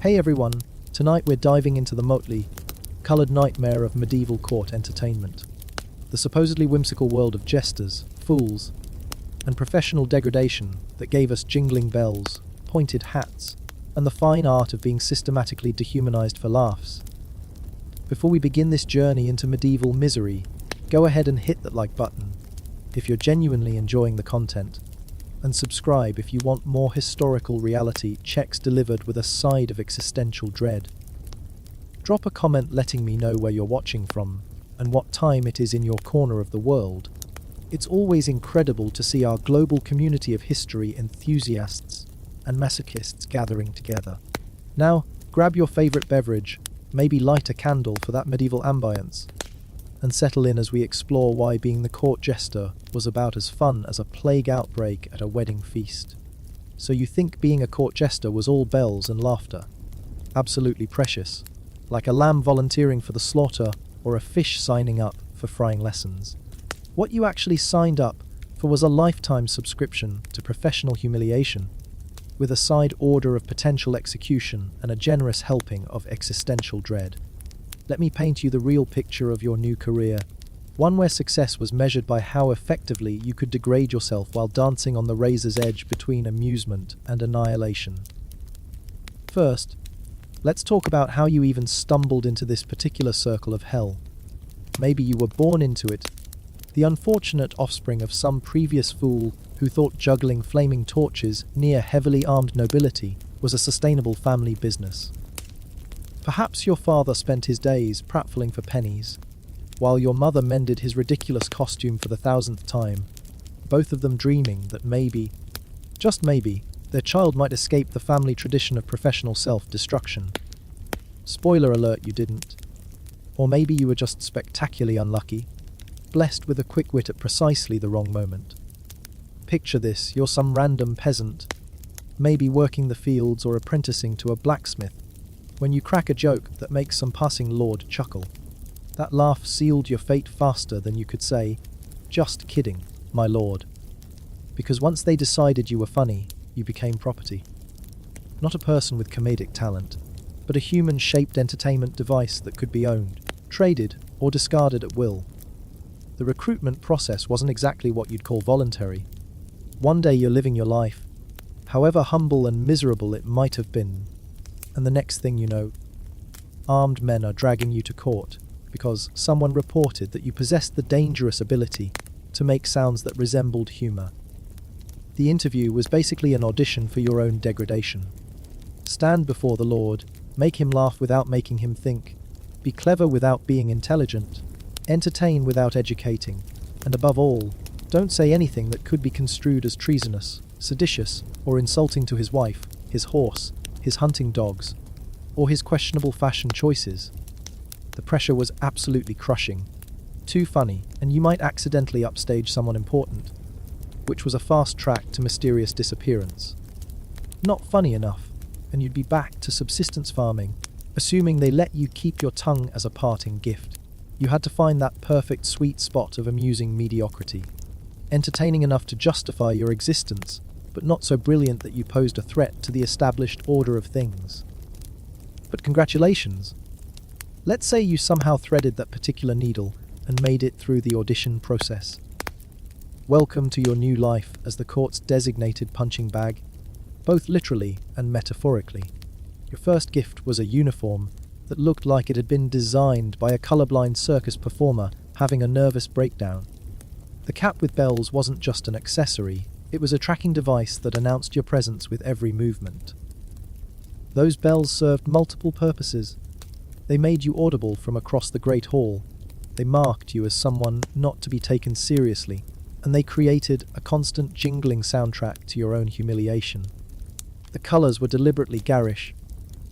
Hey everyone, tonight we're diving into the motley, coloured nightmare of medieval court entertainment. The supposedly whimsical world of jesters, fools, and professional degradation that gave us jingling bells, pointed hats, and the fine art of being systematically dehumanized for laughs. Before we begin this journey into medieval misery, go ahead and hit that like button if you're genuinely enjoying the content, and subscribe if you want more historical reality checks delivered with a side of existential dread. Drop a comment letting me know where you're watching from and what time it is in your corner of the world. It's always incredible to see our global community of history enthusiasts and masochists gathering together. Now, grab your favorite beverage, maybe light a candle for that medieval ambience, and settle in as we explore why being the court jester was about as fun as a plague outbreak at a wedding feast. So you think being a court jester was all bells and laughter? Absolutely precious, like a lamb volunteering for the slaughter or a fish signing up for frying lessons. What you actually signed up for was a lifetime subscription to professional humiliation, with a side order of potential execution and a generous helping of existential dread. Let me paint you the real picture of your new career, one where success was measured by how effectively you could degrade yourself while dancing on the razor's edge between amusement and annihilation. First, let's talk about how you even stumbled into this particular circle of hell. Maybe you were born into it, the unfortunate offspring of some previous fool who thought juggling flaming torches near heavily armed nobility was a sustainable family business. Perhaps your father spent his days pratfalling for pennies, while your mother mended his ridiculous costume for the 1000th time, both of them dreaming that maybe, just maybe, their child might escape the family tradition of professional self-destruction. Spoiler alert, you didn't. Or maybe you were just spectacularly unlucky, blessed with a quick wit at precisely the wrong moment. Picture this, you're some random peasant, maybe working the fields or apprenticing to a blacksmith, when you crack a joke that makes some passing lord chuckle. That laugh sealed your fate faster than you could say, "Just kidding, my lord." Because once they decided you were funny, you became property. Not a person with comedic talent, but a human-shaped entertainment device that could be owned, traded, or discarded at will. The recruitment process wasn't exactly what you'd call voluntary. One day you're living your life, however humble and miserable it might have been, and the next thing you know, armed men are dragging you to court because someone reported that you possessed the dangerous ability to make sounds that resembled humor. The interview was basically an audition for your own degradation. Stand before the Lord, make him laugh without making him think, be clever without being intelligent, entertain without educating, and above all, don't say anything that could be construed as treasonous, seditious, or insulting to his wife, his horse, his hunting dogs, or his questionable fashion choices. The pressure was absolutely crushing. Too funny, and you might accidentally upstage someone important, which was a fast track to mysterious disappearance. Not funny enough, and you'd be back to subsistence farming, assuming they let you keep your tongue as a parting gift. You had to find that perfect sweet spot of amusing mediocrity, entertaining enough to justify your existence, but not so brilliant that you posed a threat to the established order of things. But congratulations! Let's say you somehow threaded that particular needle and made it through the audition process. Welcome to your new life as the court's designated punching bag, both literally and metaphorically. Your first gift was a uniform that looked like it had been designed by a colorblind circus performer having a nervous breakdown. The cap with bells wasn't just an accessory, it was a tracking device that announced your presence with every movement. Those bells served multiple purposes. They made you audible from across the Great Hall. They marked you as someone not to be taken seriously, and they created a constant jingling soundtrack to your own humiliation. The colors were deliberately garish,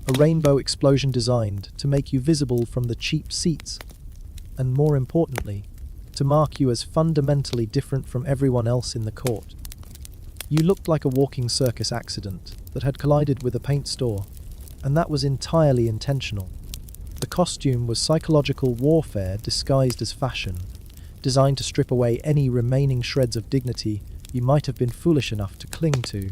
a rainbow explosion designed to make you visible from the cheap seats, and more importantly, to mark you as fundamentally different from everyone else in the court. You looked like a walking circus accident that had collided with a paint store, and that was entirely intentional. The costume was psychological warfare disguised as fashion, designed to strip away any remaining shreds of dignity you might have been foolish enough to cling to.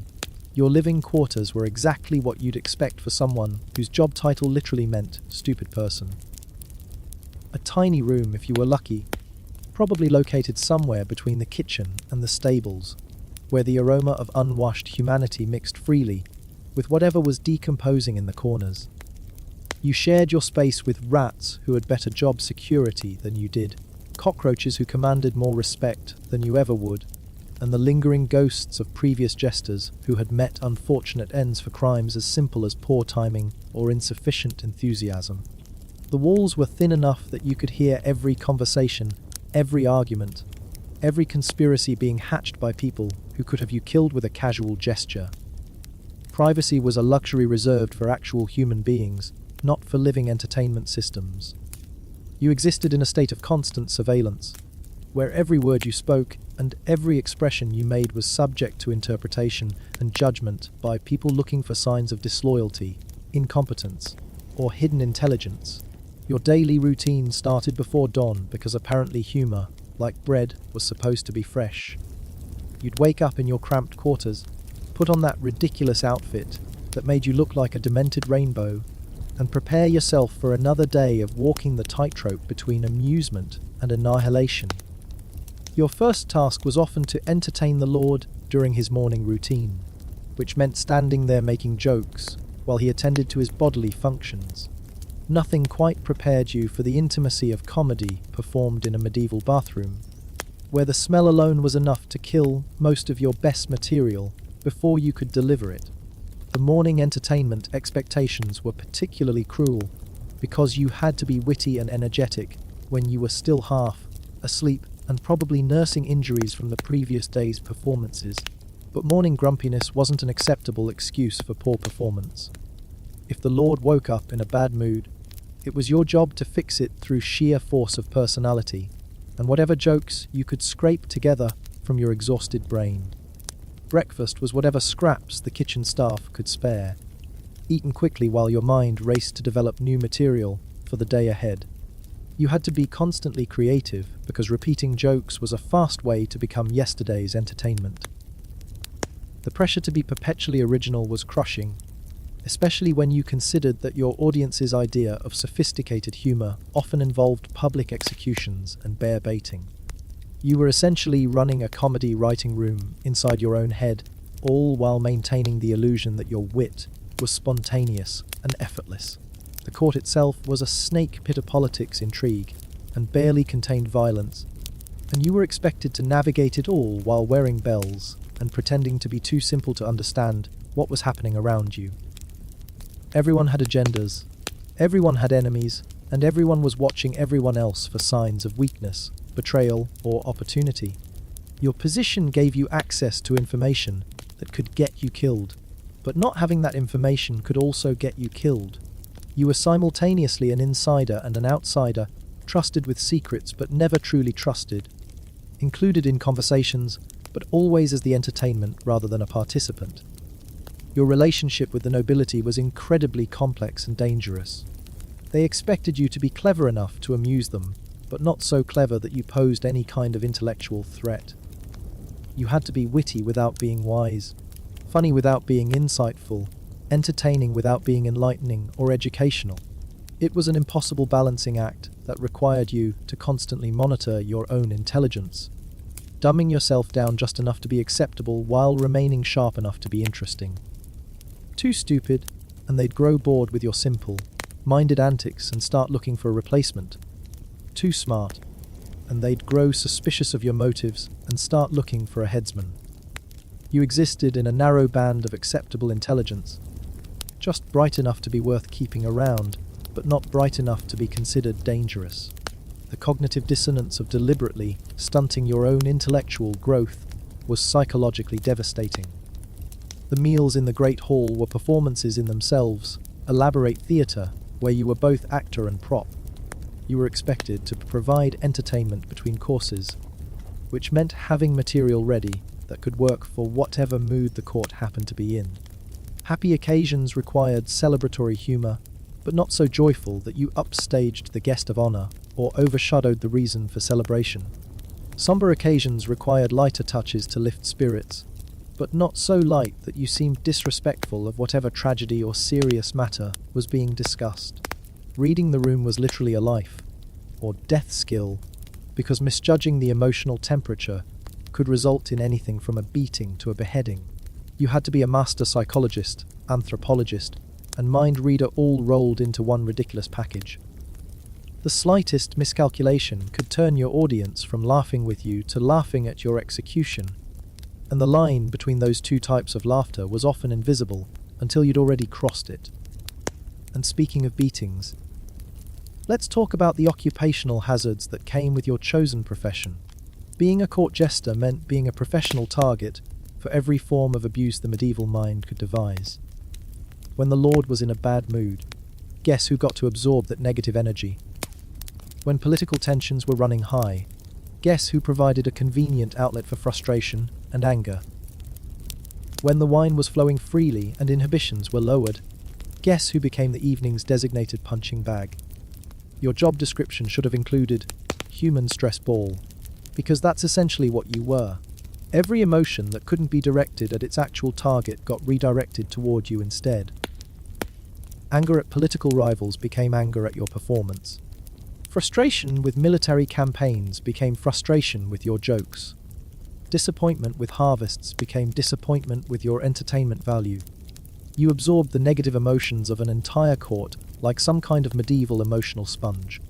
Your living quarters were exactly what you'd expect for someone whose job title literally meant stupid person. A tiny room, if you were lucky, probably located somewhere between the kitchen and the stables, where the aroma of unwashed humanity mixed freely with whatever was decomposing in the corners. You shared your space with rats who had better job security than you did, cockroaches who commanded more respect than you ever would, and the lingering ghosts of previous jesters who had met unfortunate ends for crimes as simple as poor timing or insufficient enthusiasm. The walls were thin enough that you could hear every conversation, every argument, every conspiracy being hatched by people who could have you killed with a casual gesture. Privacy was a luxury reserved for actual human beings, not for living entertainment systems. You existed in a state of constant surveillance, where every word you spoke and every expression you made was subject to interpretation and judgment by people looking for signs of disloyalty, incompetence, or hidden intelligence. Your daily routine started before dawn because apparently humor, like bread, was supposed to be fresh. You'd wake up in your cramped quarters, put on that ridiculous outfit that made you look like a demented rainbow, and prepare yourself for another day of walking the tightrope between amusement and annihilation. Your first task was often to entertain the Lord during his morning routine, which meant standing there making jokes while he attended to his bodily functions. Nothing quite prepared you for the intimacy of comedy performed in a medieval bathroom, where the smell alone was enough to kill most of your best material before you could deliver it. The morning entertainment expectations were particularly cruel because you had to be witty and energetic when you were still half asleep and probably nursing injuries from the previous day's performances. But morning grumpiness wasn't an acceptable excuse for poor performance. If the Lord woke up in a bad mood, it was your job to fix it through sheer force of personality and whatever jokes you could scrape together from your exhausted brain. Breakfast was whatever scraps the kitchen staff could spare, eaten quickly while your mind raced to develop new material for the day ahead. You had to be constantly creative because repeating jokes was a fast way to become yesterday's entertainment. The pressure to be perpetually original was crushing, especially when you considered that your audience's idea of sophisticated humor often involved public executions and bear baiting. You were essentially running a comedy writing room inside your own head, all while maintaining the illusion that your wit was spontaneous and effortless. The court itself was a snake pit of politics intrigue and barely contained violence, and you were expected to navigate it all while wearing bells and pretending to be too simple to understand what was happening around you. Everyone had agendas, everyone had enemies, and everyone was watching everyone else for signs of weakness, betrayal, or opportunity. Your position gave you access to information that could get you killed, but not having that information could also get you killed. You were simultaneously an insider and an outsider, trusted with secrets but never truly trusted, included in conversations, but always as the entertainment rather than a participant. Your relationship with the nobility was incredibly complex and dangerous. They expected you to be clever enough to amuse them, but not so clever that you posed any kind of intellectual threat. You had to be witty without being wise, funny without being insightful, entertaining without being enlightening or educational. It was an impossible balancing act that required you to constantly monitor your own intelligence, dumbing yourself down just enough to be acceptable while remaining sharp enough to be interesting. Too stupid, and they'd grow bored with your simple-minded antics and start looking for a replacement. Too smart, and they'd grow suspicious of your motives and start looking for a headsman. You existed in a narrow band of acceptable intelligence, just bright enough to be worth keeping around, but not bright enough to be considered dangerous. The cognitive dissonance of deliberately stunting your own intellectual growth was psychologically devastating. The meals in the Great Hall were performances in themselves, elaborate theatre where you were both actor and prop. You were expected to provide entertainment between courses, which meant having material ready that could work for whatever mood the court happened to be in. Happy occasions required celebratory humour, but not so joyful that you upstaged the guest of honour or overshadowed the reason for celebration. Sombre occasions required lighter touches to lift spirits, but not so light that you seemed disrespectful of whatever tragedy or serious matter was being discussed. Reading the room was literally a life, or death skill, because misjudging the emotional temperature could result in anything from a beating to a beheading. You had to be a master psychologist, anthropologist, and mind reader all rolled into one ridiculous package. The slightest miscalculation could turn your audience from laughing with you to laughing at your execution, and the line between those two types of laughter was often invisible until you'd already crossed it. And speaking of beatings, let's talk about the occupational hazards that came with your chosen profession. Being a court jester meant being a professional target for every form of abuse the medieval mind could devise. When the Lord was in a bad mood, guess who got to absorb that negative energy? When political tensions were running high, guess who provided a convenient outlet for frustration and anger? When the wine was flowing freely and inhibitions were lowered, guess who became the evening's designated punching bag? Your job description should have included human stress ball, because that's essentially what you were. Every emotion that couldn't be directed at its actual target got redirected toward you instead. Anger at political rivals became anger at your performance. Frustration with military campaigns became frustration with your jokes. Disappointment with harvests became disappointment with your entertainment value. You absorbed the negative emotions of an entire court like some kind of medieval emotional sponge.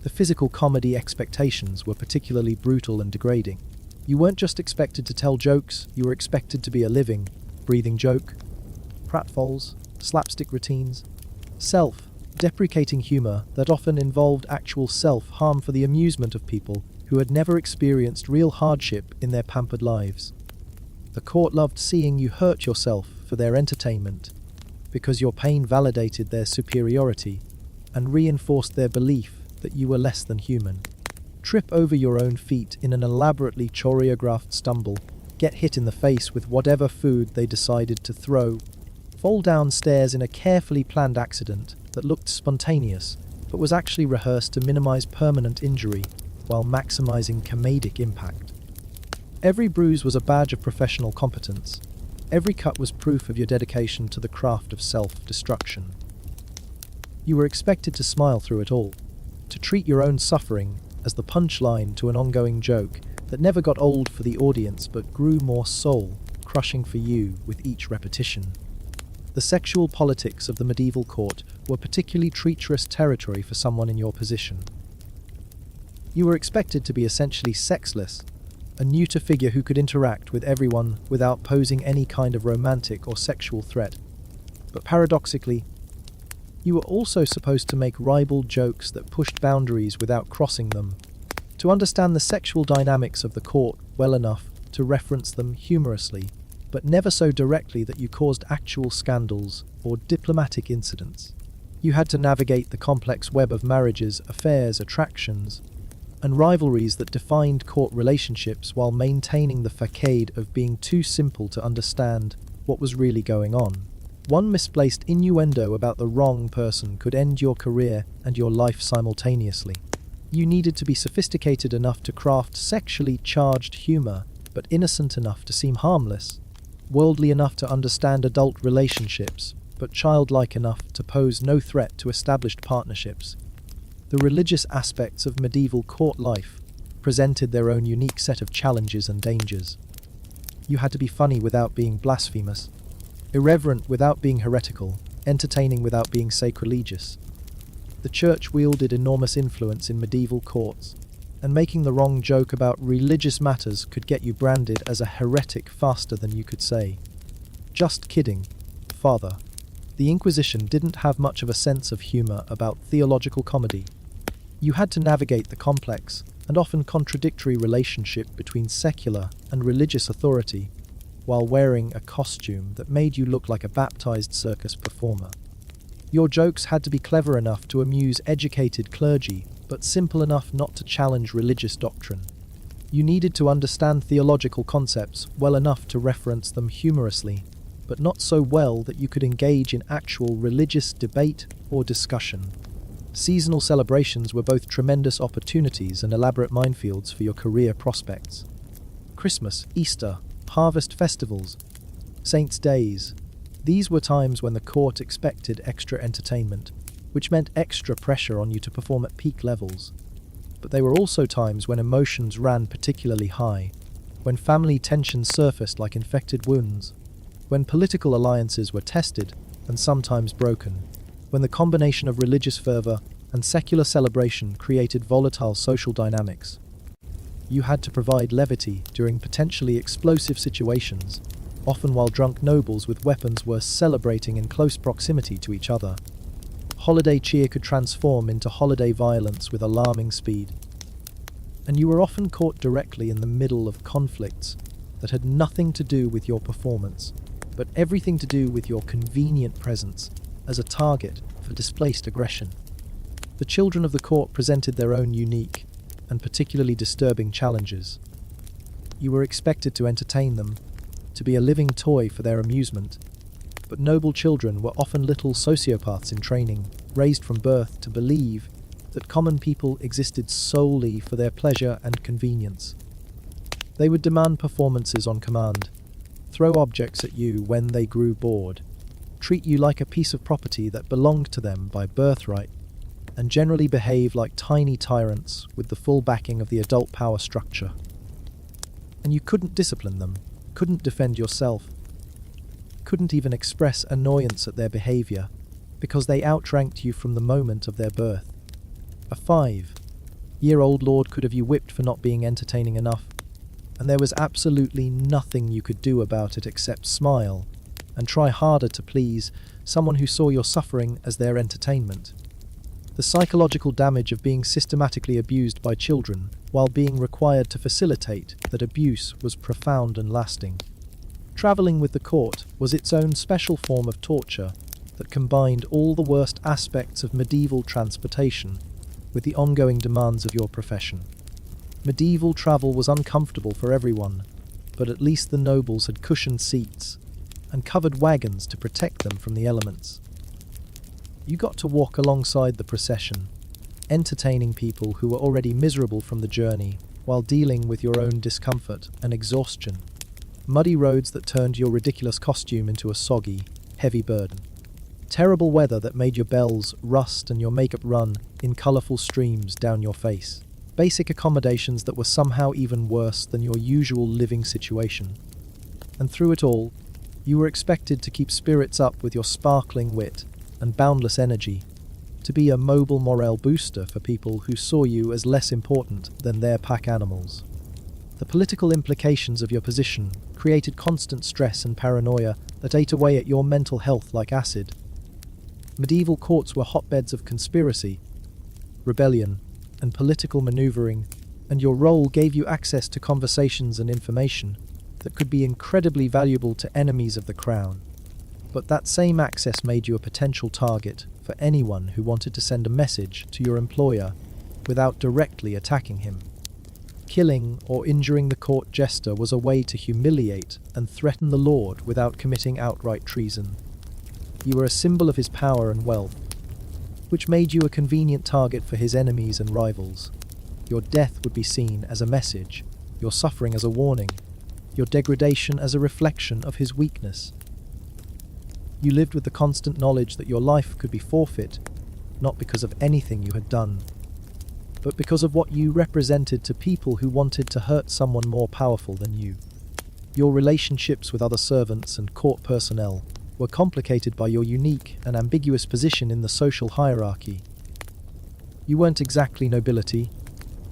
The physical comedy expectations were particularly brutal and degrading. You weren't just expected to tell jokes, you were expected to be a living, breathing joke. Pratfalls, slapstick routines, self-deprecating humor that often involved actual self-harm for the amusement of people who had never experienced real hardship in their pampered lives. The court loved seeing you hurt yourself for their entertainment, because your pain validated their superiority and reinforced their belief that you were less than human. Trip over your own feet in an elaborately choreographed stumble, get hit in the face with whatever food they decided to throw, fall down stairs in a carefully planned accident that looked spontaneous but was actually rehearsed to minimize permanent injury while maximizing comedic impact. Every bruise was a badge of professional competence. Every cut was proof of your dedication to the craft of self-destruction. You were expected to smile through it all, to treat your own suffering as the punchline to an ongoing joke that never got old for the audience but grew more soul-crushing for you with each repetition. The sexual politics of the medieval court were particularly treacherous territory for someone in your position. You were expected to be essentially sexless, a neuter figure who could interact with everyone without posing any kind of romantic or sexual threat. But paradoxically, you were also supposed to make ribald jokes that pushed boundaries without crossing them, to understand the sexual dynamics of the court well enough to reference them humorously, but never so directly that you caused actual scandals or diplomatic incidents. You had to navigate the complex web of marriages, affairs, attractions, and rivalries that defined court relationships while maintaining the facade of being too simple to understand what was really going on. One misplaced innuendo about the wrong person could end your career and your life simultaneously. You needed to be sophisticated enough to craft sexually charged humor, but innocent enough to seem harmless, worldly enough to understand adult relationships, but childlike enough to pose no threat to established partnerships. The religious aspects of medieval court life presented their own unique set of challenges and dangers. You had to be funny without being blasphemous, irreverent without being heretical, entertaining without being sacrilegious. The church wielded enormous influence in medieval courts, and making the wrong joke about religious matters could get you branded as a heretic faster than you could say, "Just kidding, Father." The Inquisition didn't have much of a sense of humor about theological comedy. You had to navigate the complex and often contradictory relationship between secular and religious authority while wearing a costume that made you look like a baptized circus performer. Your jokes had to be clever enough to amuse educated clergy, but simple enough not to challenge religious doctrine. You needed to understand theological concepts well enough to reference them humorously, but not so well that you could engage in actual religious debate or discussion. Seasonal celebrations were both tremendous opportunities and elaborate minefields for your career prospects. Christmas, Easter, harvest festivals, saints' days. These were times when the court expected extra entertainment, which meant extra pressure on you to perform at peak levels. But they were also times when emotions ran particularly high, when family tensions surfaced like infected wounds, when political alliances were tested and sometimes broken, when the combination of religious fervor and secular celebration created volatile social dynamics. You had to provide levity during potentially explosive situations, often while drunk nobles with weapons were celebrating in close proximity to each other. Holiday cheer could transform into holiday violence with alarming speed. And you were often caught directly in the middle of conflicts that had nothing to do with your performance, but everything to do with your convenient presence as a target for displaced aggression. The children of the court presented their own unique and particularly disturbing challenges. You were expected to entertain them, to be a living toy for their amusement, but noble children were often little sociopaths in training, raised from birth to believe that common people existed solely for their pleasure and convenience. They would demand performances on command, throw objects at you when they grew bored, treat you like a piece of property that belonged to them by birthright, and generally behave like tiny tyrants with the full backing of the adult power structure. And you couldn't discipline them, couldn't defend yourself, couldn't even express annoyance at their behavior, because they outranked you from the moment of their birth. A 5-year-old lord could have you whipped for not being entertaining enough, and there was absolutely nothing you could do about it except smile and try harder to please someone who saw your suffering as their entertainment. The psychological damage of being systematically abused by children while being required to facilitate that abuse was profound and lasting. Travelling with the court was its own special form of torture that combined all the worst aspects of medieval transportation with the ongoing demands of your profession. Medieval travel was uncomfortable for everyone, but at least the nobles had cushioned seats and covered wagons to protect them from the elements. You got to walk alongside the procession, entertaining people who were already miserable from the journey while dealing with your own discomfort and exhaustion. Muddy roads that turned your ridiculous costume into a soggy, heavy burden. Terrible weather that made your bells rust and your makeup run in colourful streams down your face. Basic accommodations that were somehow even worse than your usual living situation. And through it all, you were expected to keep spirits up with your sparkling wit and boundless energy, to be a mobile morale booster for people who saw you as less important than their pack animals. The political implications of your position created constant stress and paranoia that ate away at your mental health like acid. Medieval courts were hotbeds of conspiracy, rebellion, and political maneuvering, and your role gave you access to conversations and information that could be incredibly valuable to enemies of the crown. But that same access made you a potential target for anyone who wanted to send a message to your employer without directly attacking him. Killing or injuring the court jester was a way to humiliate and threaten the lord without committing outright treason. You were a symbol of his power and wealth, which made you a convenient target for his enemies and rivals. Your death would be seen as a message, your suffering as a warning, your degradation as a reflection of his weakness. You lived with the constant knowledge that your life could be forfeit, not because of anything you had done, but because of what you represented to people who wanted to hurt someone more powerful than you. Your relationships with other servants and court personnel were complicated by your unique and ambiguous position in the social hierarchy. You weren't exactly nobility,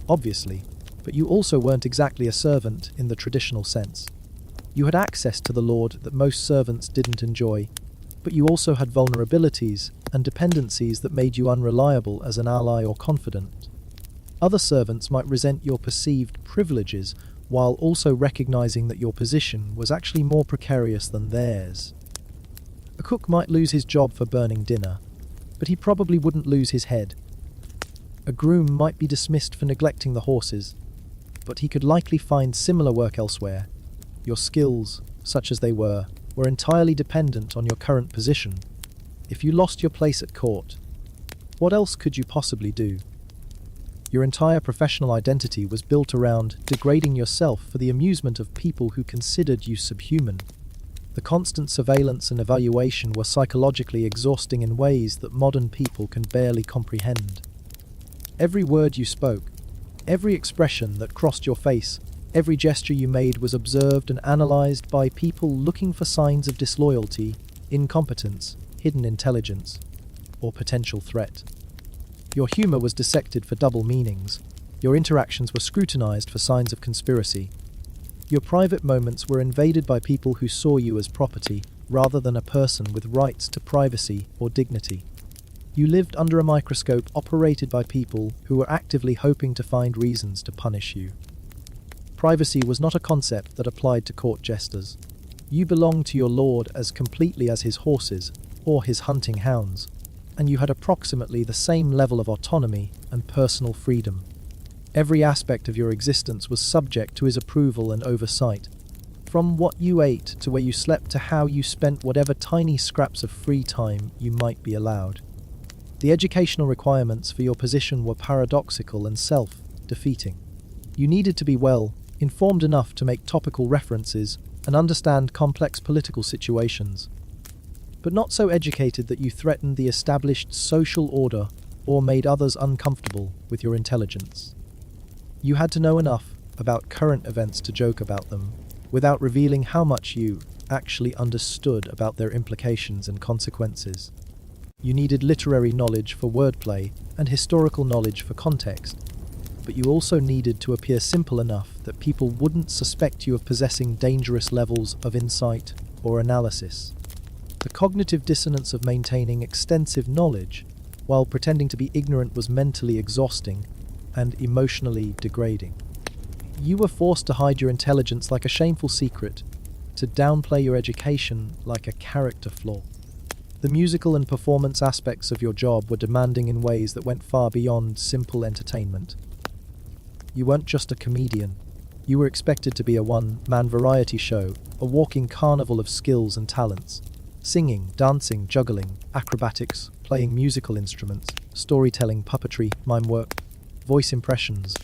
obviously, but you also weren't exactly a servant in the traditional sense. You had access to the lord that most servants didn't enjoy, but you also had vulnerabilities and dependencies that made you unreliable as an ally or confidant. Other servants might resent your perceived privileges while also recognizing that your position was actually more precarious than theirs. A cook might lose his job for burning dinner, but he probably wouldn't lose his head. A groom might be dismissed for neglecting the horses, but he could likely find similar work elsewhere. Your skills, such as they were entirely dependent on your current position. If you lost your place at court, what else could you possibly do? Your entire professional identity was built around degrading yourself for the amusement of people who considered you subhuman. The constant surveillance and evaluation were psychologically exhausting in ways that modern people can barely comprehend. Every word you spoke, every expression that crossed your face, every gesture you made was observed and analyzed by people looking for signs of disloyalty, incompetence, hidden intelligence, or potential threat. Your humor was dissected for double meanings. Your interactions were scrutinized for signs of conspiracy. Your private moments were invaded by people who saw you as property, rather than a person with rights to privacy or dignity. You lived under a microscope operated by people who were actively hoping to find reasons to punish you. Privacy was not a concept that applied to court jesters. You belonged to your lord as completely as his horses or his hunting hounds, and you had approximately the same level of autonomy and personal freedom. Every aspect of your existence was subject to his approval and oversight, from what you ate to where you slept to how you spent whatever tiny scraps of free time you might be allowed. The educational requirements for your position were paradoxical and self-defeating. You needed to be informed enough to make topical references and understand complex political situations, but not so educated that you threatened the established social order or made others uncomfortable with your intelligence. You had to know enough about current events to joke about them, without revealing how much you actually understood about their implications and consequences. You needed literary knowledge for wordplay and historical knowledge for context, but you also needed to appear simple enough that people wouldn't suspect you of possessing dangerous levels of insight or analysis. The cognitive dissonance of maintaining extensive knowledge while pretending to be ignorant was mentally exhausting and emotionally degrading. You were forced to hide your intelligence like a shameful secret, to downplay your education like a character flaw. The musical and performance aspects of your job were demanding in ways that went far beyond simple entertainment. You weren't just a comedian. You were expected to be a one-man variety show, a walking carnival of skills and talents. Singing, dancing, juggling, acrobatics, playing musical instruments, storytelling, puppetry, mime work, voice impressions.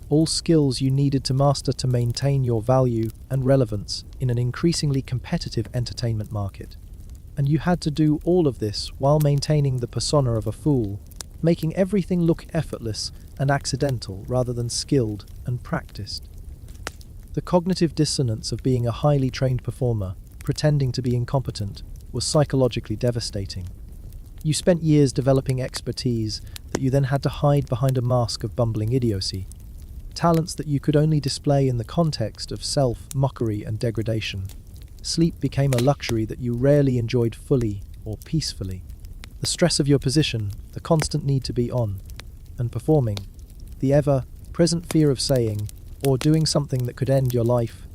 All skills you needed to master to maintain your value and relevance in an increasingly competitive entertainment market. And you had to do all of this while maintaining the persona of a fool, making everything look effortless and accidental rather than skilled and practiced. The cognitive dissonance of being a highly trained performer, pretending to be incompetent, was psychologically devastating. You spent years developing expertise that you then had to hide behind a mask of bumbling idiocy, talents that you could only display in the context of self-mockery and degradation. Sleep became a luxury that you rarely enjoyed fully or peacefully. The stress of your position, the constant need to be on and performing, the ever-present fear of saying or doing something that could end your life,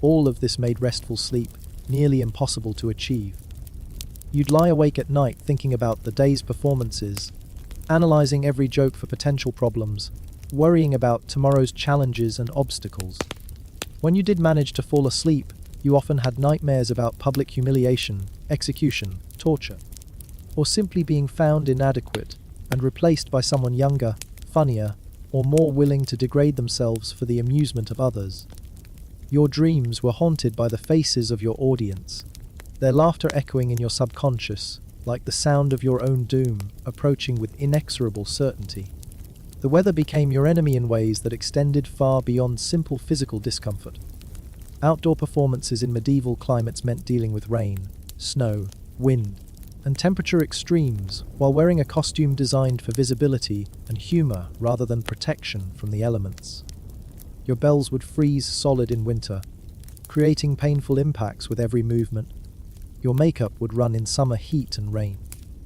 all of this made restful sleep nearly impossible to achieve. You'd lie awake at night thinking about the day's performances, analyzing every joke for potential problems, worrying about tomorrow's challenges and obstacles. When you did manage to fall asleep, you often had nightmares about public humiliation, execution, torture, or simply being found inadequate and replaced by someone younger, funnier, or more willing to degrade themselves for the amusement of others. Your dreams were haunted by the faces of your audience, their laughter echoing in your subconscious, like the sound of your own doom approaching with inexorable certainty. The weather became your enemy in ways that extended far beyond simple physical discomfort. Outdoor performances in medieval climates meant dealing with rain, snow, wind, and temperature extremes while wearing a costume designed for visibility and humor rather than protection from the elements. Your bells would freeze solid in winter, creating painful impacts with every movement. Your makeup would run in summer heat and rain,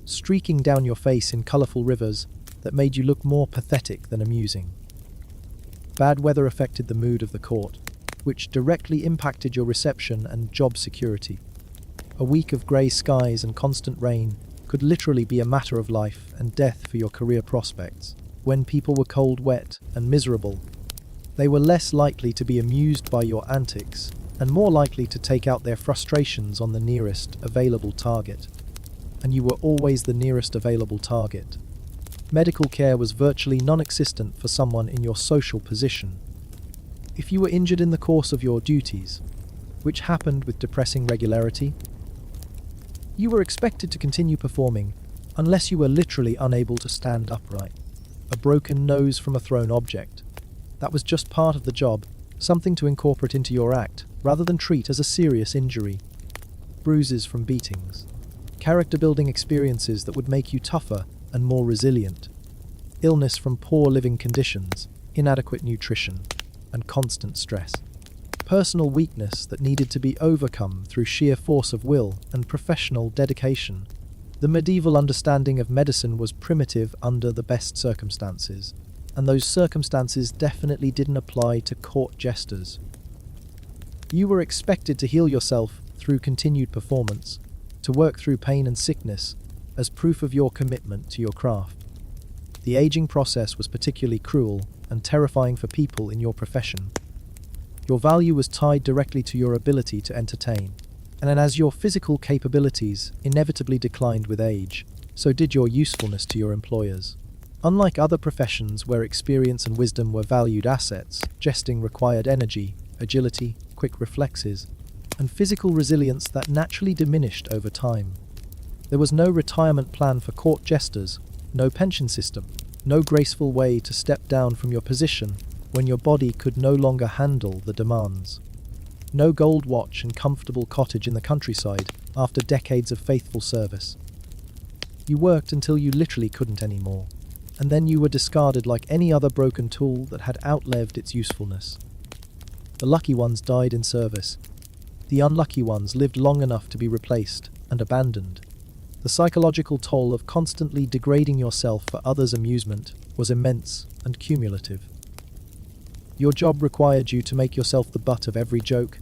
streaking down your face in colorful rivers that made you look more pathetic than amusing. Bad weather affected the mood of the court, which directly impacted your reception and job security. A week of grey skies and constant rain could literally be a matter of life and death for your career prospects. When people were cold, wet, and miserable, they were less likely to be amused by your antics and more likely to take out their frustrations on the nearest available target. And you were always the nearest available target. Medical care was virtually non-existent for someone in your social position. If you were injured in the course of your duties, which happened with depressing regularity, you were expected to continue performing unless you were literally unable to stand upright. A broken nose from a thrown object. That was just part of the job, something to incorporate into your act, rather than treat as a serious injury. Bruises from beatings. Character-building experiences that would make you tougher and more resilient. Illness from poor living conditions, inadequate nutrition, and constant stress. Personal weakness that needed to be overcome through sheer force of will and professional dedication. The medieval understanding of medicine was primitive under the best circumstances, and those circumstances definitely didn't apply to court jesters. You were expected to heal yourself through continued performance, to work through pain and sickness as proof of your commitment to your craft. The aging process was particularly cruel and terrifying for people in your profession. Your value was tied directly to your ability to entertain, and as your physical capabilities inevitably declined with age, so did your usefulness to your employers. Unlike other professions where experience and wisdom were valued assets, jesting required energy, agility, quick reflexes, and physical resilience that naturally diminished over time. There was no retirement plan for court jesters, no pension system, no graceful way to step down from your position when your body could no longer handle the demands. No gold watch and comfortable cottage in the countryside after decades of faithful service. You worked until you literally couldn't anymore, and then you were discarded like any other broken tool that had outlived its usefulness. The lucky ones died in service. The unlucky ones lived long enough to be replaced and abandoned. The psychological toll of constantly degrading yourself for others' amusement was immense and cumulative. Your job required you to make yourself the butt of every joke,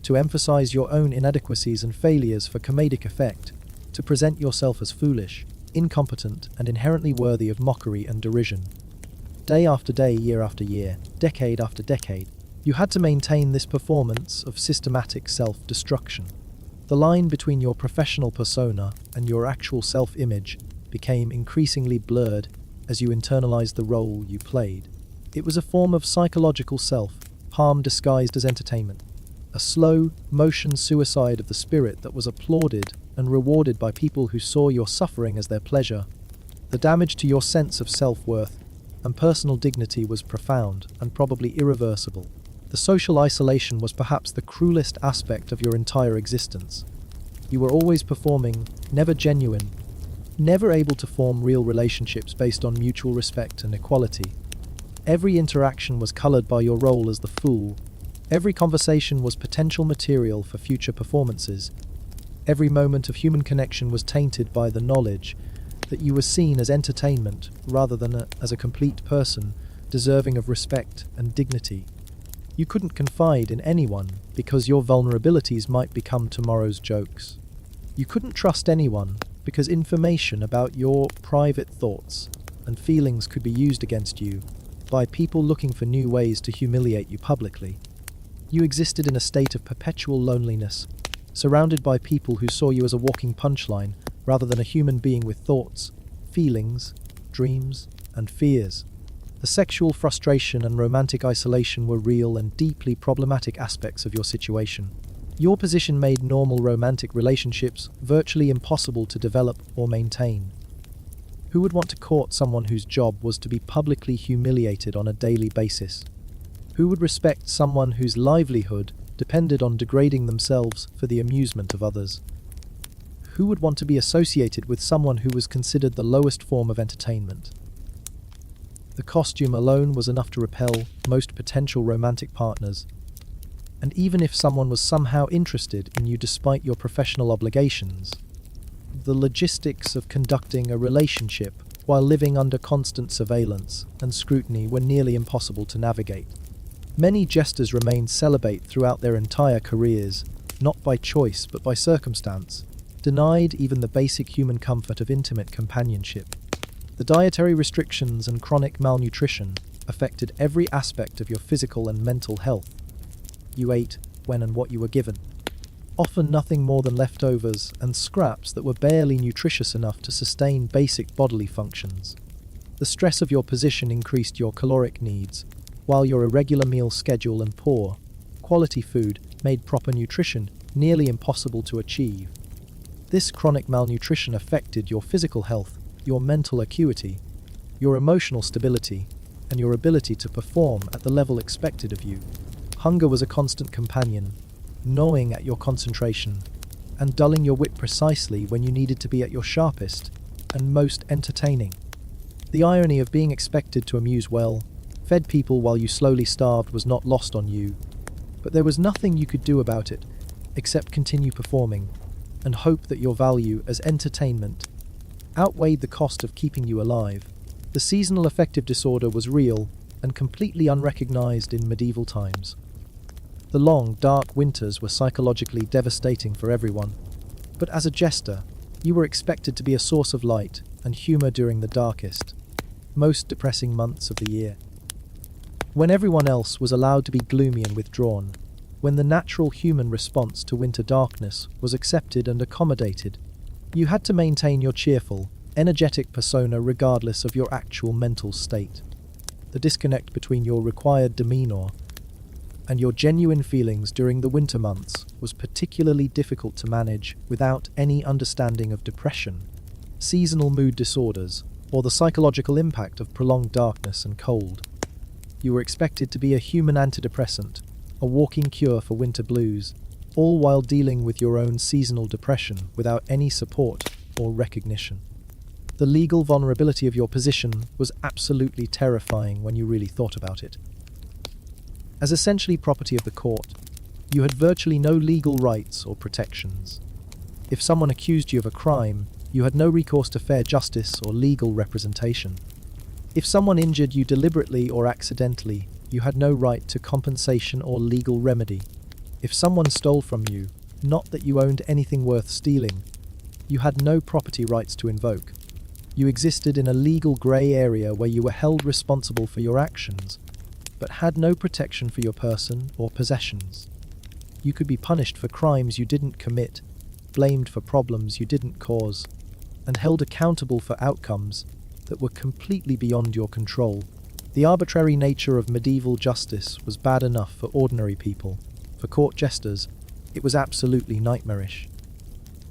to emphasize your own inadequacies and failures for comedic effect, to present yourself as foolish, incompetent, and inherently worthy of mockery and derision. Day after day, year after year, decade after decade, you had to maintain this performance of systematic self-destruction. The line between your professional persona and your actual self-image became increasingly blurred as you internalized the role you played. It was a form of psychological self-harm disguised as entertainment, a slow motion suicide of the spirit that was applauded and rewarded by people who saw your suffering as their pleasure. The damage to your sense of self-worth and personal dignity was profound and probably irreversible. The social isolation was perhaps the cruelest aspect of your entire existence. You were always performing, never genuine, never able to form real relationships based on mutual respect and equality. Every interaction was colored by your role as the fool. Every conversation was potential material for future performances. Every moment of human connection was tainted by the knowledge that you were seen as entertainment rather than as a complete person deserving of respect and dignity. You couldn't confide in anyone because your vulnerabilities might become tomorrow's jokes. You couldn't trust anyone because information about your private thoughts and feelings could be used against you by people looking for new ways to humiliate you publicly. You existed in a state of perpetual loneliness, surrounded by people who saw you as a walking punchline rather than a human being with thoughts, feelings, dreams, and fears. The sexual frustration and romantic isolation were real and deeply problematic aspects of your situation. Your position made normal romantic relationships virtually impossible to develop or maintain. Who would want to court someone whose job was to be publicly humiliated on a daily basis? Who would respect someone whose livelihood depended on degrading themselves for the amusement of others? Who would want to be associated with someone who was considered the lowest form of entertainment? The costume alone was enough to repel most potential romantic partners. And even if someone was somehow interested in you despite your professional obligations, the logistics of conducting a relationship while living under constant surveillance and scrutiny were nearly impossible to navigate. Many jesters remained celibate throughout their entire careers, not by choice but by circumstance, denied even the basic human comfort of intimate companionship. The dietary restrictions and chronic malnutrition affected every aspect of your physical and mental health. You ate when and what you were given, often nothing more than leftovers and scraps that were barely nutritious enough to sustain basic bodily functions. The stress of your position increased your caloric needs, while your irregular meal schedule and poor quality food made proper nutrition nearly impossible to achieve. This chronic malnutrition affected your physical health, your mental acuity, your emotional stability, and your ability to perform at the level expected of you. Hunger was a constant companion, gnawing at your concentration and dulling your wit precisely when you needed to be at your sharpest and most entertaining. The irony of being expected to amuse well-fed people while you slowly starved was not lost on you, but there was nothing you could do about it except continue performing and hope that your value as entertainment outweighed the cost of keeping you alive. The seasonal affective disorder was real and completely unrecognized in medieval times. The long, dark winters were psychologically devastating for everyone, but as a jester, you were expected to be a source of light and humor during the darkest, most depressing months of the year. When everyone else was allowed to be gloomy and withdrawn, when the natural human response to winter darkness was accepted and accommodated, you had to maintain your cheerful, energetic persona regardless of your actual mental state. The disconnect between your required demeanor and your genuine feelings during the winter months was particularly difficult to manage without any understanding of depression, seasonal mood disorders, or the psychological impact of prolonged darkness and cold. You were expected to be a human antidepressant, a walking cure for winter blues, all while dealing with your own seasonal depression without any support or recognition. The legal vulnerability of your position was absolutely terrifying when you really thought about it. As essentially property of the court, you had virtually no legal rights or protections. If someone accused you of a crime, you had no recourse to fair justice or legal representation. If someone injured you deliberately or accidentally, you had no right to compensation or legal remedy. If someone stole from you, not that you owned anything worth stealing, you had no property rights to invoke. You existed in a legal grey area where you were held responsible for your actions, but had no protection for your person or possessions. You could be punished for crimes you didn't commit, blamed for problems you didn't cause, and held accountable for outcomes that were completely beyond your control. The arbitrary nature of medieval justice was bad enough for ordinary people. For court jesters, it was absolutely nightmarish.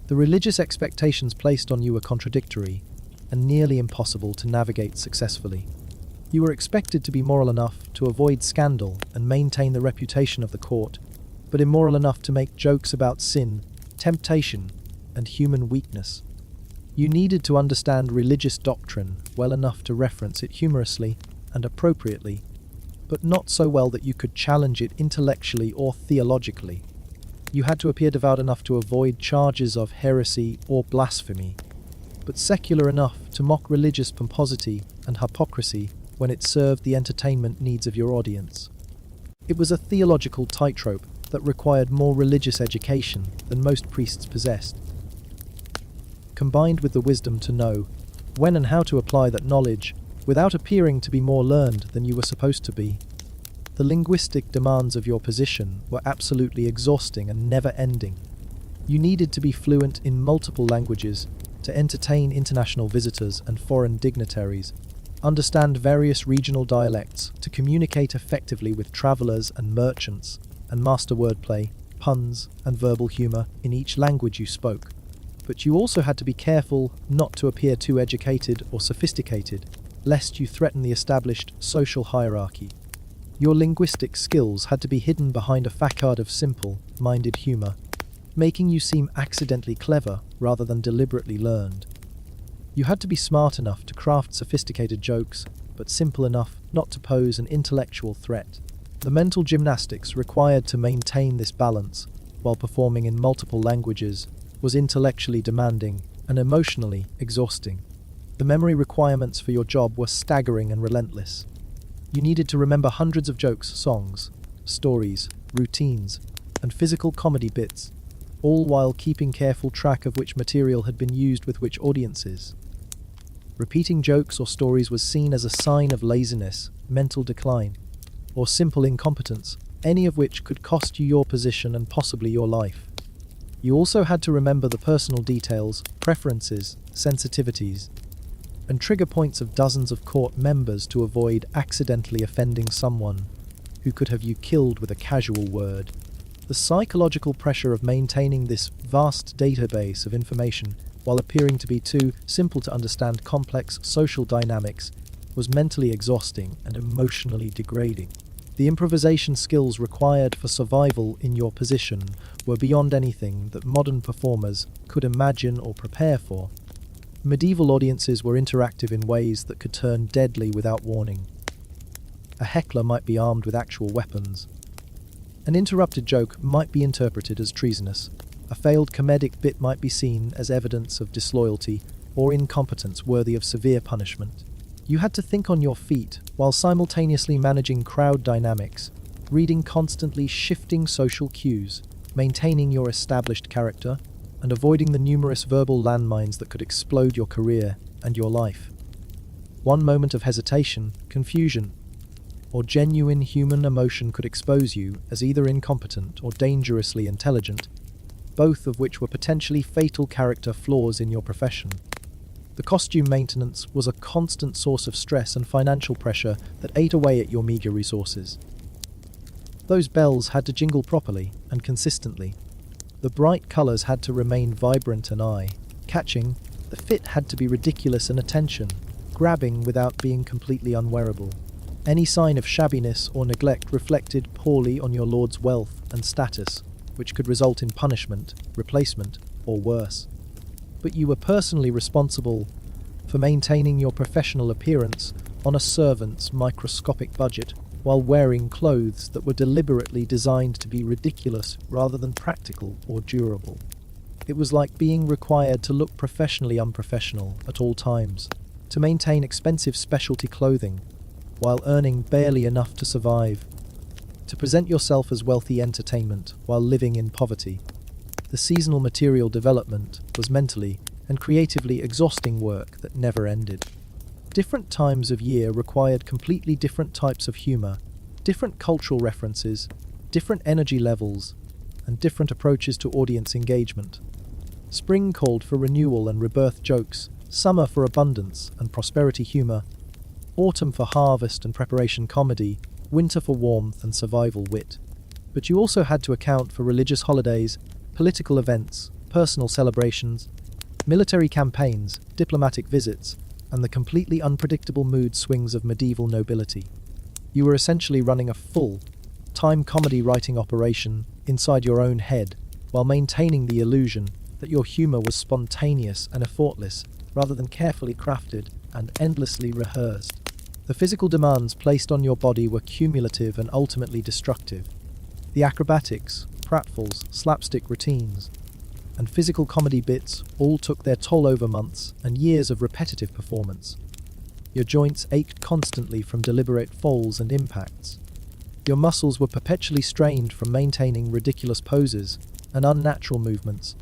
The religious expectations placed on you were contradictory and nearly impossible to navigate successfully. You were expected to be moral enough to avoid scandal and maintain the reputation of the court, but immoral enough to make jokes about sin, temptation, and human weakness. You needed to understand religious doctrine well enough to reference it humorously and appropriately, but not so well that you could challenge it intellectually or theologically. You had to appear devout enough to avoid charges of heresy or blasphemy, but secular enough to mock religious pomposity and hypocrisy when it served the entertainment needs of your audience. It was a theological tightrope that required more religious education than most priests possessed, combined with the wisdom to know when and how to apply that knowledge without appearing to be more learned than you were supposed to be. The linguistic demands of your position were absolutely exhausting and never-ending. You needed to be fluent in multiple languages to entertain international visitors and foreign dignitaries, understand various regional dialects to communicate effectively with travelers and merchants, and master wordplay, puns, and verbal humor in each language you spoke. But you also had to be careful not to appear too educated or sophisticated, lest you threaten the established social hierarchy. Your linguistic skills had to be hidden behind a facade of simple-minded humor, making you seem accidentally clever rather than deliberately learned. You had to be smart enough to craft sophisticated jokes, but simple enough not to pose an intellectual threat. The mental gymnastics required to maintain this balance while performing in multiple languages was intellectually demanding and emotionally exhausting. The memory requirements for your job were staggering and relentless. You needed to remember hundreds of jokes, songs, stories, routines, and physical comedy bits, all while keeping careful track of which material had been used with which audiences. Repeating jokes or stories was seen as a sign of laziness, mental decline, or simple incompetence, any of which could cost you your position and possibly your life. You also had to remember the personal details, preferences, sensitivities, and trigger points of dozens of court members to avoid accidentally offending someone who could have you killed with a casual word. The psychological pressure of maintaining this vast database of information while appearing to be too simple to understand complex social dynamics was mentally exhausting and emotionally degrading. The improvisation skills required for survival in your position were beyond anything that modern performers could imagine or prepare for. Medieval audiences were interactive in ways that could turn deadly without warning. A heckler might be armed with actual weapons. An interrupted joke might be interpreted as treasonous. A failed comedic bit might be seen as evidence of disloyalty or incompetence worthy of severe punishment. You had to think on your feet while simultaneously managing crowd dynamics, reading constantly shifting social cues, maintaining your established character, and avoiding the numerous verbal landmines that could explode your career and your life. One moment of hesitation, confusion, or genuine human emotion could expose you as either incompetent or dangerously intelligent, both of which were potentially fatal character flaws in your profession. The costume maintenance was a constant source of stress and financial pressure that ate away at your meager resources. Those bells had to jingle properly and consistently. The bright colours had to remain vibrant and eye-catching. The fit had to be ridiculous and attention-grabbing without being completely unwearable. Any sign of shabbiness or neglect reflected poorly on your lord's wealth and status, which could result in punishment, replacement, or worse. But you were personally responsible for maintaining your professional appearance on a servant's microscopic budget while wearing clothes that were deliberately designed to be ridiculous rather than practical or durable. It was like being required to look professionally unprofessional at all times, to maintain expensive specialty clothing while earning barely enough to survive, to present yourself as wealthy entertainment while living in poverty. The seasonal material development was mentally and creatively exhausting work that never ended. Different times of year required completely different types of humor, different cultural references, different energy levels, and different approaches to audience engagement. Spring called for renewal and rebirth jokes, summer for abundance and prosperity humor, autumn for harvest and preparation comedy, winter for warmth and survival wit. But you also had to account for religious holidays, political events, personal celebrations, military campaigns, diplomatic visits, and the completely unpredictable mood swings of medieval nobility. You were essentially running a full-time comedy writing operation inside your own head, while maintaining the illusion that your humor was spontaneous and effortless, rather than carefully crafted and endlessly rehearsed. The physical demands placed on your body were cumulative and ultimately destructive. The acrobatics, pratfalls, slapstick routines, and physical comedy bits all took their toll over months and years of repetitive performance. Your joints ached constantly from deliberate falls and impacts. Your muscles were perpetually strained from maintaining ridiculous poses and unnatural movements.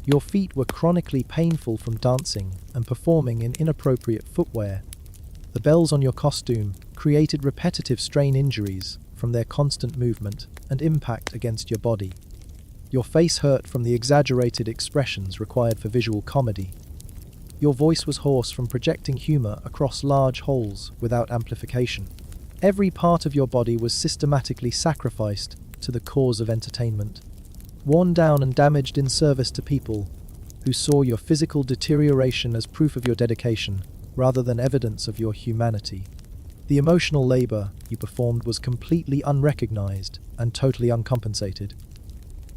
Your feet were chronically painful from dancing and performing in inappropriate footwear. The bells on your costume created repetitive strain injuries from their constant movement and impact against your body. Your face hurt from the exaggerated expressions required for visual comedy. Your voice was hoarse from projecting humor across large holes without amplification. Every part of your body was systematically sacrificed to the cause of entertainment, worn down and damaged in service to people who saw your physical deterioration as proof of your dedication rather than evidence of your humanity. The emotional labor you performed was completely unrecognized and totally uncompensated.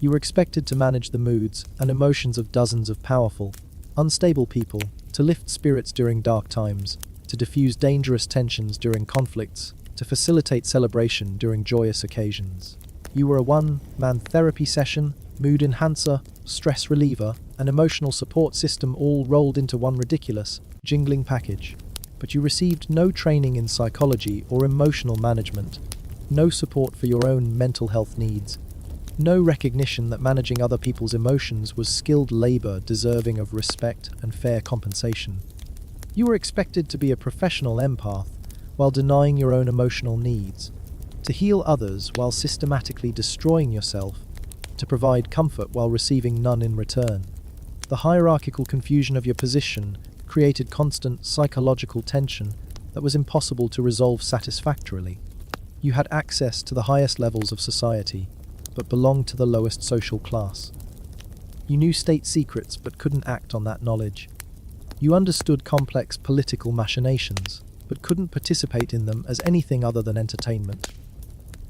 You were expected to manage the moods and emotions of dozens of powerful, unstable people, to lift spirits during dark times, to diffuse dangerous tensions during conflicts, to facilitate celebration during joyous occasions. You were a one-man therapy session, mood enhancer, stress reliever, and emotional support system all rolled into one ridiculous, jingling package. But you received no training in psychology or emotional management, no support for your own mental health needs, no recognition that managing other people's emotions was skilled labor deserving of respect and fair compensation. You were expected to be a professional empath while denying your own emotional needs, to heal others while systematically destroying yourself, to provide comfort while receiving none in return. The hierarchical confusion of your position created constant psychological tension that was impossible to resolve satisfactorily. You had access to the highest levels of society, but belonged to the lowest social class. You knew state secrets but couldn't act on that knowledge. You understood complex political machinations, but couldn't participate in them as anything other than entertainment.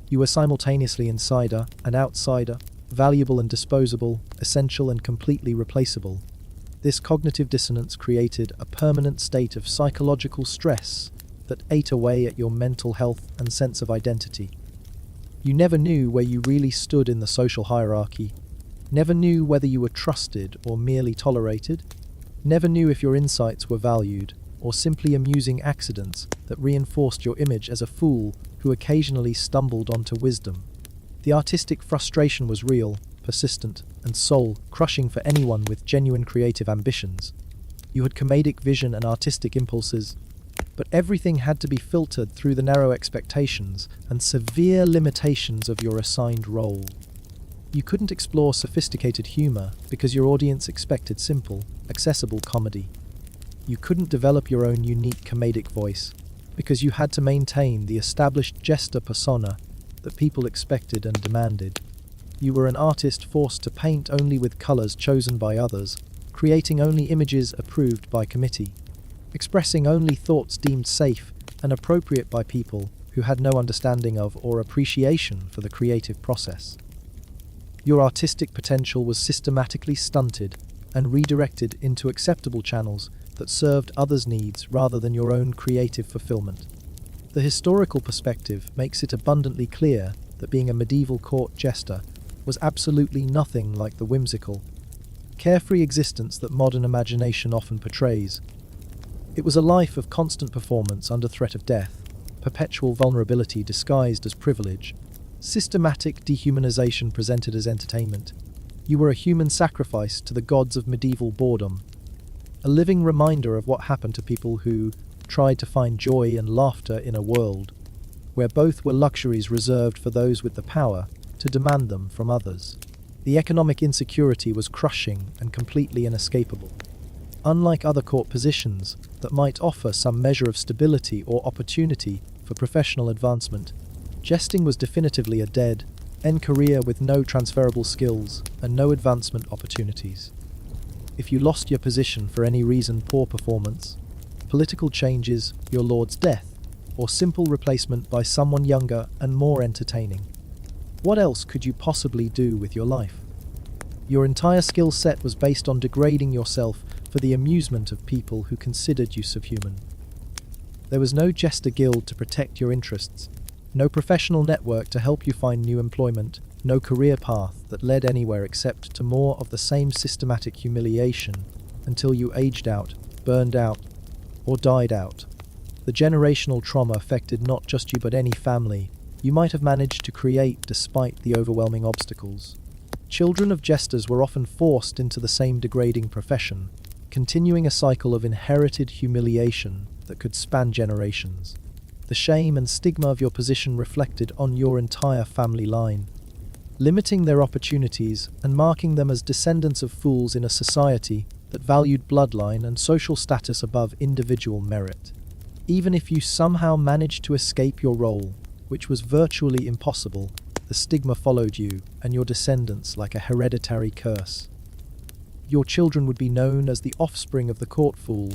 You were simultaneously insider and outsider, valuable and disposable, essential and completely replaceable. This cognitive dissonance created a permanent state of psychological stress that ate away at your mental health and sense of identity. You never knew where you really stood in the social hierarchy, never knew whether you were trusted or merely tolerated, never knew if your insights were valued or simply amusing accidents that reinforced your image as a fool who occasionally stumbled onto wisdom. The artistic frustration was real, persistent, and soul-crushing for anyone with genuine creative ambitions. You had comedic vision and artistic impulses, but everything had to be filtered through the narrow expectations and severe limitations of your assigned role. You couldn't explore sophisticated humor because your audience expected simple, accessible comedy. You couldn't develop your own unique comedic voice because you had to maintain the established jester persona that people expected and demanded. You were an artist forced to paint only with colors chosen by others, creating only images approved by committee, expressing only thoughts deemed safe and appropriate by people who had no understanding of or appreciation for the creative process. Your artistic potential was systematically stunted and redirected into acceptable channels that served others' needs rather than your own creative fulfillment. The historical perspective makes it abundantly clear that being a medieval court jester was absolutely nothing like the whimsical, carefree existence that modern imagination often portrays. It was a life of constant performance under threat of death, perpetual vulnerability disguised as privilege, systematic dehumanization presented as entertainment. You were a human sacrifice to the gods of medieval boredom, a living reminder of what happened to people who tried to find joy and laughter in a world where both were luxuries reserved for those with the power to demand them from others. The economic insecurity was crushing and completely inescapable. Unlike other court positions that might offer some measure of stability or opportunity for professional advancement, jesting was definitively a dead-end career with no transferable skills and no advancement opportunities. If you lost your position for any reason, poor performance, political changes, your lord's death, or simple replacement by someone younger and more entertaining, what else could you possibly do with your life? Your entire skill set was based on degrading yourself for the amusement of people who considered you subhuman. There was no jester guild to protect your interests, no professional network to help you find new employment, no career path that led anywhere except to more of the same systematic humiliation until you aged out, burned out, or died out. The generational trauma affected not just you but any family you might have managed to create despite the overwhelming obstacles. Children of jesters were often forced into the same degrading profession, continuing a cycle of inherited humiliation that could span generations. The shame and stigma of your position reflected on your entire family line, limiting their opportunities and marking them as descendants of fools in a society that valued bloodline and social status above individual merit. Even if you somehow managed to escape your role, which was virtually impossible, the stigma followed you and your descendants like a hereditary curse. Your children would be known as the offspring of the court fool.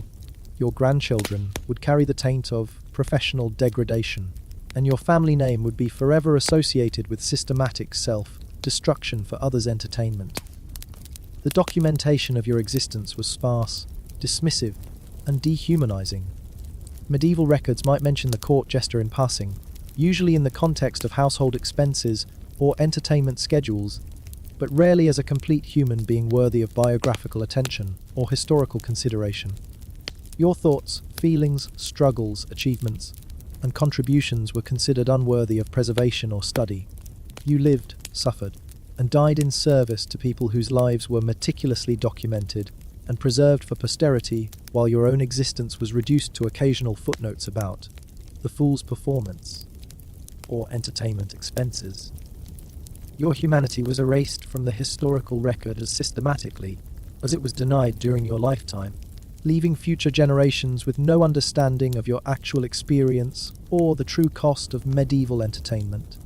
Your grandchildren would carry the taint of professional degradation, and your family name would be forever associated with systematic self-destruction for others' entertainment. The documentation of your existence was sparse, dismissive, and dehumanizing. Medieval records might mention the court jester in passing, usually in the context of household expenses or entertainment schedules, but rarely as a complete human being worthy of biographical attention or historical consideration. Your thoughts, feelings, struggles, achievements, and contributions were considered unworthy of preservation or study. You lived, suffered, and died in service to people whose lives were meticulously documented and preserved for posterity, while your own existence was reduced to occasional footnotes about the fool's performance or entertainment expenses. Your humanity was erased from the historical record as systematically as it was denied during your lifetime. leaving future generations with no understanding of your actual experience or the true cost of medieval entertainment.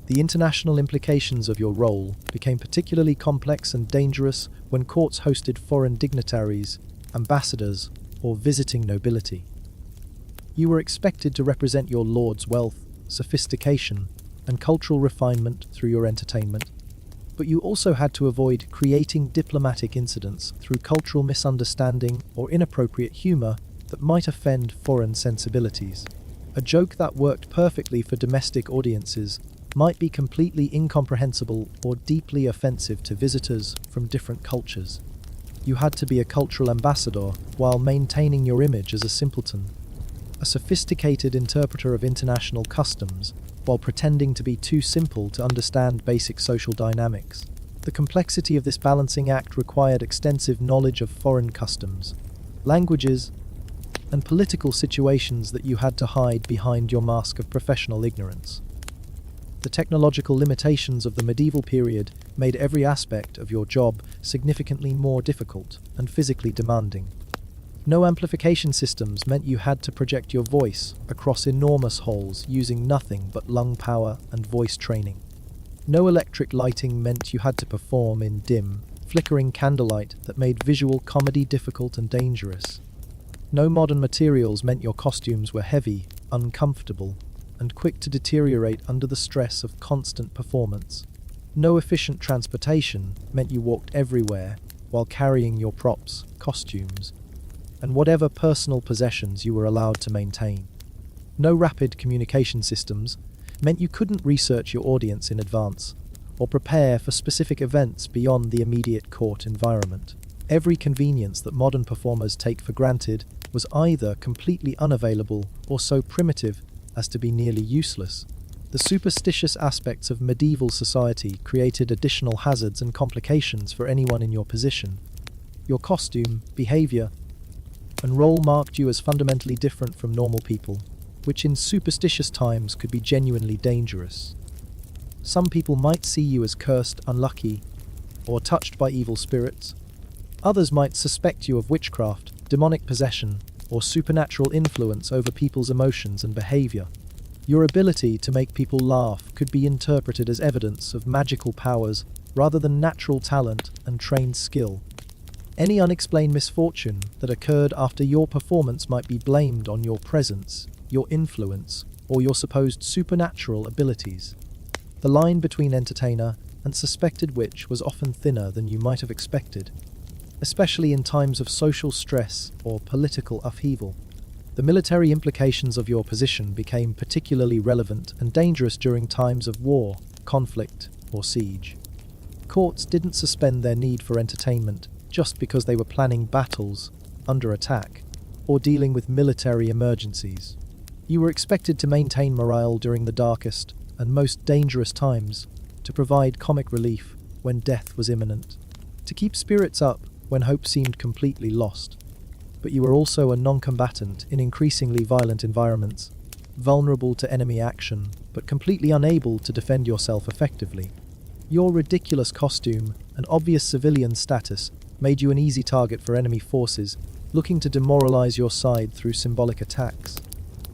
The international implications of your role became particularly complex and dangerous when courts hosted foreign dignitaries, ambassadors, or visiting nobility. You were expected to represent your lord's wealth, sophistication, and cultural refinement through your entertainment, but you also had to avoid creating diplomatic incidents through cultural misunderstanding or inappropriate humor that might offend foreign sensibilities. A joke that worked perfectly for domestic audiences might be completely incomprehensible or deeply offensive to visitors from different cultures. You had to be a cultural ambassador while maintaining your image as a simpleton, a sophisticated interpreter of international customs while pretending to be too simple to understand basic social dynamics. The complexity of this balancing act required extensive knowledge of foreign customs, languages, and political situations that you had to hide behind your mask of professional ignorance. The technological limitations of the medieval period made every aspect of your job significantly more difficult and physically demanding. No amplification systems meant you had to project your voice across enormous halls using nothing but lung power and voice training. No electric lighting meant you had to perform in dim, flickering candlelight that made visual comedy difficult and dangerous. No modern materials meant your costumes were heavy, uncomfortable, and quick to deteriorate under the stress of constant performance. No efficient transportation meant you walked everywhere while carrying your props, costumes, and whatever personal possessions you were allowed to maintain. No rapid communication systems meant you couldn't research your audience in advance or prepare for specific events beyond the immediate court environment. Every convenience that modern performers take for granted was either completely unavailable or so primitive as to be nearly useless. The superstitious aspects of medieval society created additional hazards and complications for anyone in your position. Your costume, behavior, and role marked you as fundamentally different from normal people, which in superstitious times could be genuinely dangerous. Some people might see you as cursed, unlucky, or touched by evil spirits. Others might suspect you of witchcraft, demonic possession, or supernatural influence over people's emotions and behavior. Your ability to make people laugh could be interpreted as evidence of magical powers rather than natural talent and trained skill. Any unexplained misfortune that occurred after your performance might be blamed on your presence, your influence, or your supposed supernatural abilities. The line between entertainer and suspected witch was often thinner than you might have expected, especially in times of social stress or political upheaval. The military implications of your position became particularly relevant and dangerous during times of war, conflict, or siege. Courts didn't suspend their need for entertainment just because they were planning battles, under attack, or dealing with military emergencies. You were expected to maintain morale during the darkest and most dangerous times, to provide comic relief when death was imminent, to keep spirits up when hope seemed completely lost. But you were also a non-combatant in increasingly violent environments, vulnerable to enemy action, but completely unable to defend yourself effectively. Your ridiculous costume and obvious civilian status made you an easy target for enemy forces looking to demoralize your side through symbolic attacks.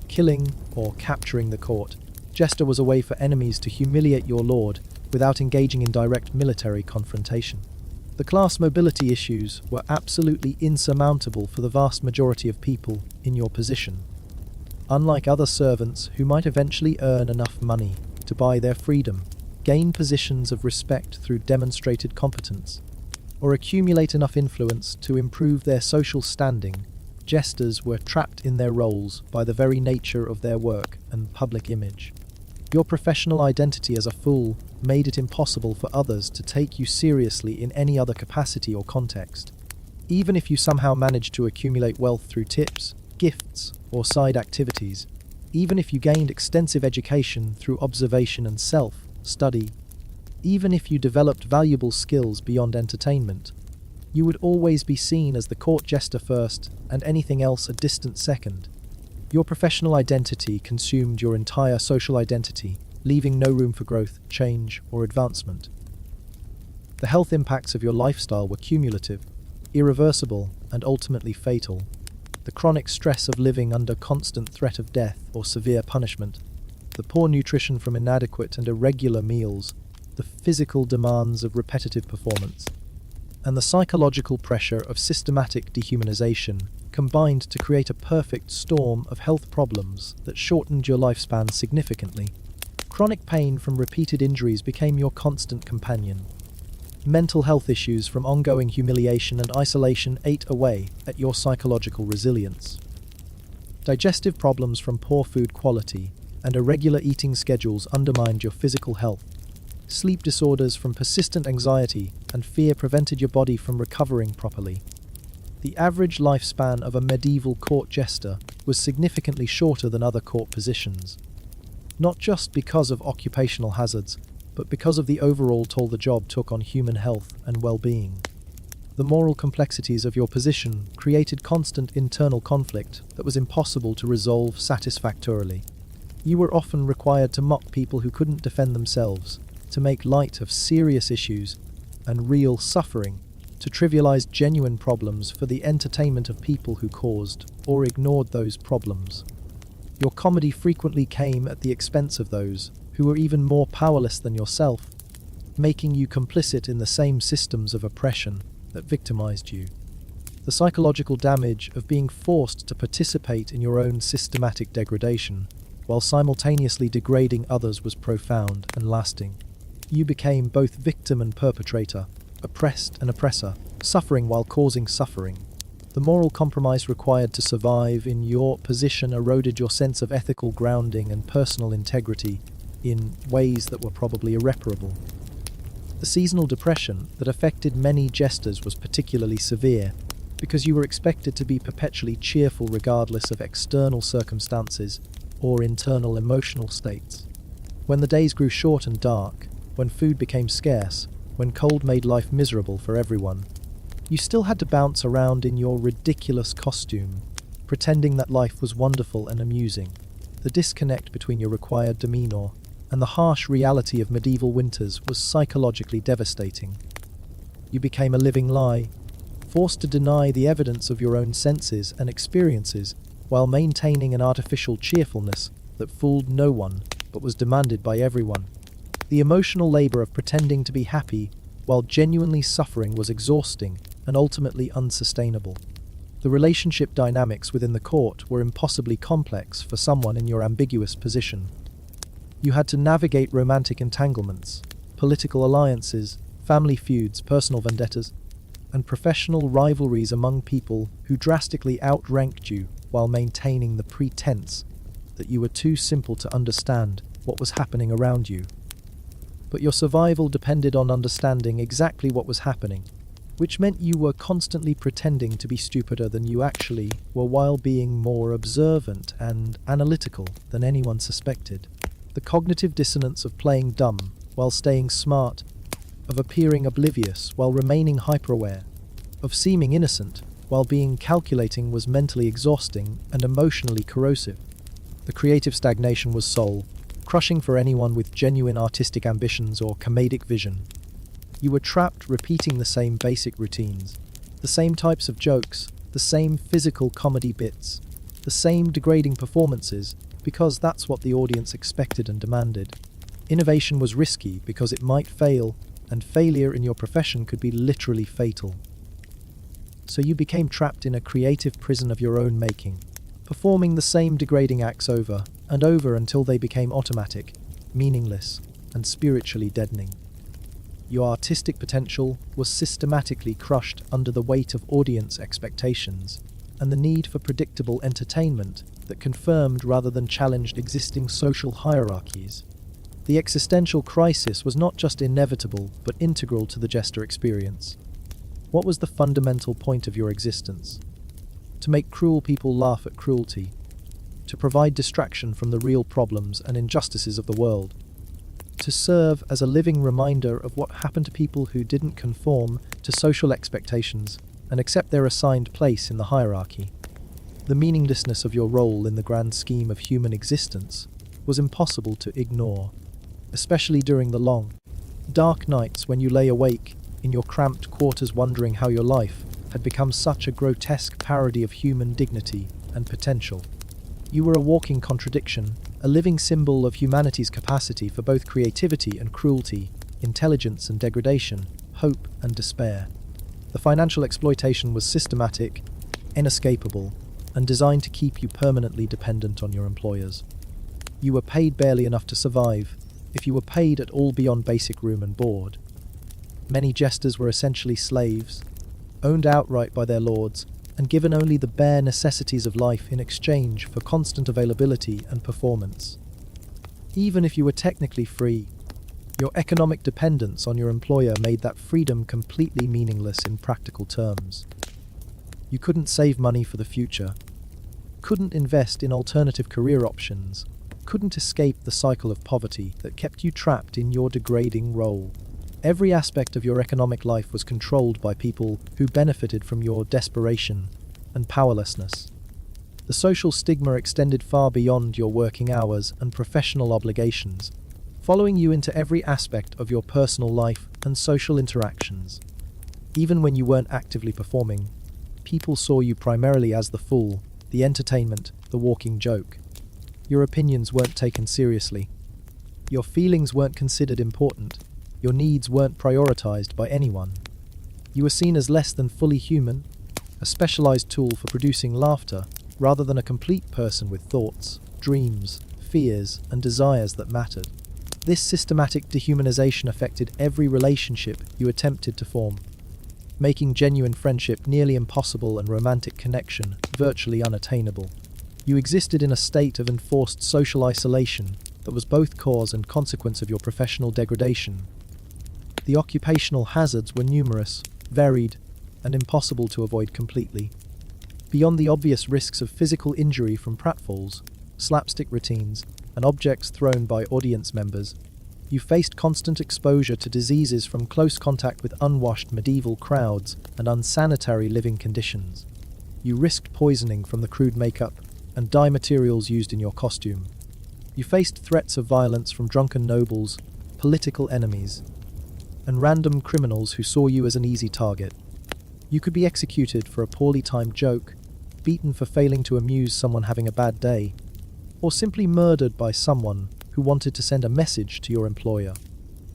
Killing or capturing the court, Jester was a way for enemies to humiliate your lord without engaging in direct military confrontation. The class mobility issues were absolutely insurmountable for the vast majority of people in your position. Unlike other servants who might eventually earn enough money to buy their freedom, gain positions of respect through demonstrated competence, or accumulate enough influence to improve their social standing, jesters were trapped in their roles by the very nature of their work and public image. Your professional identity as a fool made it impossible for others to take you seriously in any other capacity or context. Even if you somehow managed to accumulate wealth through tips, gifts, or side activities, even if you gained extensive education through observation and self-study, even if you developed valuable skills beyond entertainment, you would always be seen as the court jester first and anything else a distant second. Your professional identity consumed your entire social identity, leaving no room for growth, change, or advancement. The health impacts of your lifestyle were cumulative, irreversible, and ultimately fatal. the chronic stress of living under constant threat of death or severe punishment, the poor nutrition from inadequate and irregular meals, the physical demands of repetitive performance, and the psychological pressure of systematic dehumanization combined to create a perfect storm of health problems that shortened your lifespan significantly. Chronic pain from repeated injuries became your constant companion. Mental health issues from ongoing humiliation and isolation ate away at your psychological resilience. Digestive problems from poor food quality and irregular eating schedules undermined your physical health. Sleep disorders from persistent anxiety and fear prevented your body from recovering properly. The average lifespan of a medieval court jester was significantly shorter than other court positions, not just because of occupational hazards, but because of the overall toll the job took on human health and well-being. The moral complexities of your position created constant internal conflict that was impossible to resolve satisfactorily. You were often required to mock people who couldn't defend themselves, to make light of serious issues and real suffering, to trivialize genuine problems for the entertainment of people who caused or ignored those problems. Your comedy frequently came at the expense of those who were even more powerless than yourself, making you complicit in the same systems of oppression that victimized you. The psychological damage of being forced to participate in your own systematic degradation, while simultaneously degrading others, was profound and lasting. You became both victim and perpetrator, oppressed and oppressor, suffering while causing suffering. The moral compromise required to survive in your position eroded your sense of ethical grounding and personal integrity in ways that were probably irreparable. The seasonal depression that affected many jesters was particularly severe because you were expected to be perpetually cheerful regardless of external circumstances or internal emotional states. When the days grew short and dark, when food became scarce, when cold made life miserable for everyone, you still had to bounce around in your ridiculous costume, pretending that life was wonderful and amusing. The disconnect between your required demeanor and the harsh reality of medieval winters was psychologically devastating. You became a living lie, forced to deny the evidence of your own senses and experiences while maintaining an artificial cheerfulness that fooled no one but was demanded by everyone. The emotional labor of pretending to be happy while genuinely suffering was exhausting and ultimately unsustainable. The relationship dynamics within the court were impossibly complex for someone in your ambiguous position. You had to navigate romantic entanglements, political alliances, family feuds, personal vendettas, and professional rivalries among people who drastically outranked you while maintaining the pretense that you were too simple to understand what was happening around you. But your survival depended on understanding exactly what was happening, which meant you were constantly pretending to be stupider than you actually were while being more observant and analytical than anyone suspected. The cognitive dissonance of playing dumb while staying smart, of appearing oblivious while remaining hyper-aware, of seeming innocent while being calculating was mentally exhausting and emotionally corrosive. The creative stagnation was soul crushing for anyone with genuine artistic ambitions or comedic vision. You were trapped repeating the same basic routines, the same types of jokes, the same physical comedy bits, the same degrading performances, because that's what the audience expected and demanded. Innovation was risky because it might fail, and failure in your profession could be literally fatal. So you became trapped in a creative prison of your own making, performing the same degrading acts over and over until they became automatic, meaningless, and spiritually deadening. Your artistic potential was systematically crushed under the weight of audience expectations and the need for predictable entertainment that confirmed rather than challenged existing social hierarchies. The existential crisis was not just inevitable but integral to the jester experience. What was the fundamental point of your existence? To make cruel people laugh at cruelty, to provide distraction from the real problems and injustices of the world, to serve as a living reminder of what happened to people who didn't conform to social expectations and accept their assigned place in the hierarchy. The meaninglessness of your role in the grand scheme of human existence was impossible to ignore, especially during the long, dark nights when you lay awake in your cramped quarters wondering how your life had had become such a grotesque parody of human dignity and potential. You were a walking contradiction, a living symbol of humanity's capacity for both creativity and cruelty, intelligence and degradation, hope and despair. The financial exploitation was systematic, inescapable, and designed to keep you permanently dependent on your employers. You were paid barely enough to survive, if you were paid at all beyond basic room and board. Many jesters were essentially slaves, owned outright by their lords, and given only the bare necessities of life in exchange for constant availability and performance. Even if you were technically free, your economic dependence on your employer made that freedom completely meaningless in practical terms. You couldn't save money for the future, couldn't invest in alternative career options, couldn't escape the cycle of poverty that kept you trapped in your degrading role. Every aspect of your economic life was controlled by people who benefited from your desperation and powerlessness. The social stigma extended far beyond your working hours and professional obligations, following you into every aspect of your personal life and social interactions. Even when you weren't actively performing, people saw you primarily as the fool, the entertainment, the walking joke. Your opinions weren't taken seriously. Your feelings weren't considered important. Your needs weren't prioritized by anyone. You were seen as less than fully human, a specialized tool for producing laughter, rather than a complete person with thoughts, dreams, fears, and desires that mattered. This systematic dehumanization affected every relationship you attempted to form, making genuine friendship nearly impossible and romantic connection virtually unattainable. You existed in a state of enforced social isolation that was both cause and consequence of your professional degradation. The occupational hazards were numerous, varied, and impossible to avoid completely. Beyond the obvious risks of physical injury from pratfalls, slapstick routines, and objects thrown by audience members, you faced constant exposure to diseases from close contact with unwashed medieval crowds and unsanitary living conditions. You risked poisoning from the crude makeup and dye materials used in your costume. You faced threats of violence from drunken nobles, political enemies, and random criminals who saw you as an easy target. You could be executed for a poorly timed joke, beaten for failing to amuse someone having a bad day, or simply murdered by someone who wanted to send a message to your employer.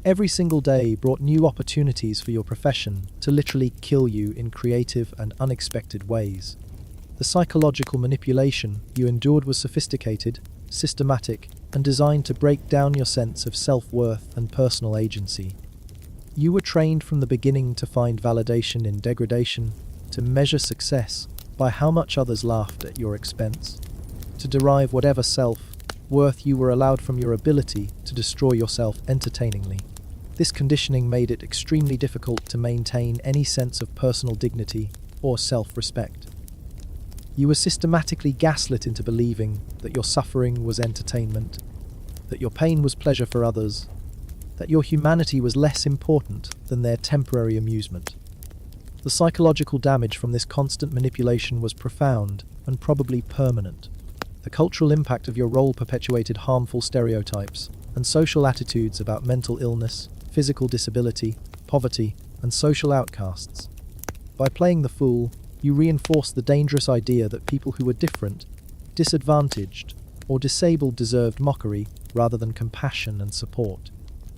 Every single day brought new opportunities for your profession to literally kill you in creative and unexpected ways. The psychological manipulation you endured was sophisticated, systematic, and designed to break down your sense of self-worth and personal agency. You were trained from the beginning to find validation in degradation, to measure success by how much others laughed at your expense, to derive whatever self-worth you were allowed from your ability to destroy yourself entertainingly. This conditioning made it extremely difficult to maintain any sense of personal dignity or self-respect. You were systematically gaslit into believing that your suffering was entertainment, that your pain was pleasure for others, that your humanity was less important than their temporary amusement. The psychological damage from this constant manipulation was profound and probably permanent. The cultural impact of your role perpetuated harmful stereotypes and social attitudes about mental illness, physical disability, poverty, and social outcasts. By playing the fool, you reinforced the dangerous idea that people who were different, disadvantaged, or disabled deserved mockery rather than compassion and support.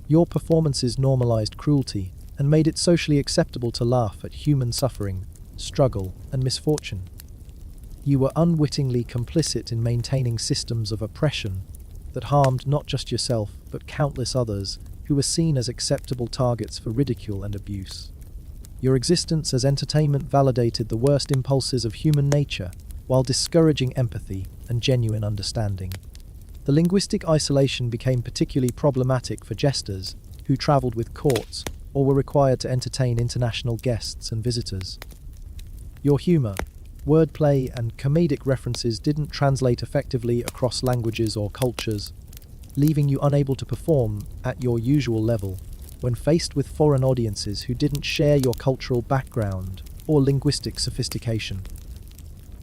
Your performances normalized cruelty and made it socially acceptable to laugh at human suffering, struggle, and misfortune. You were unwittingly complicit in maintaining systems of oppression that harmed not just yourself but countless others who were seen as acceptable targets for ridicule and abuse. Your existence as entertainment validated the worst impulses of human nature while discouraging empathy and genuine understanding. The linguistic isolation became particularly problematic for jesters who travelled with courts or were required to entertain international guests and visitors. Your humour, wordplay, and comedic references didn't translate effectively across languages or cultures, leaving you unable to perform at your usual level when faced with foreign audiences who didn't share your cultural background or linguistic sophistication.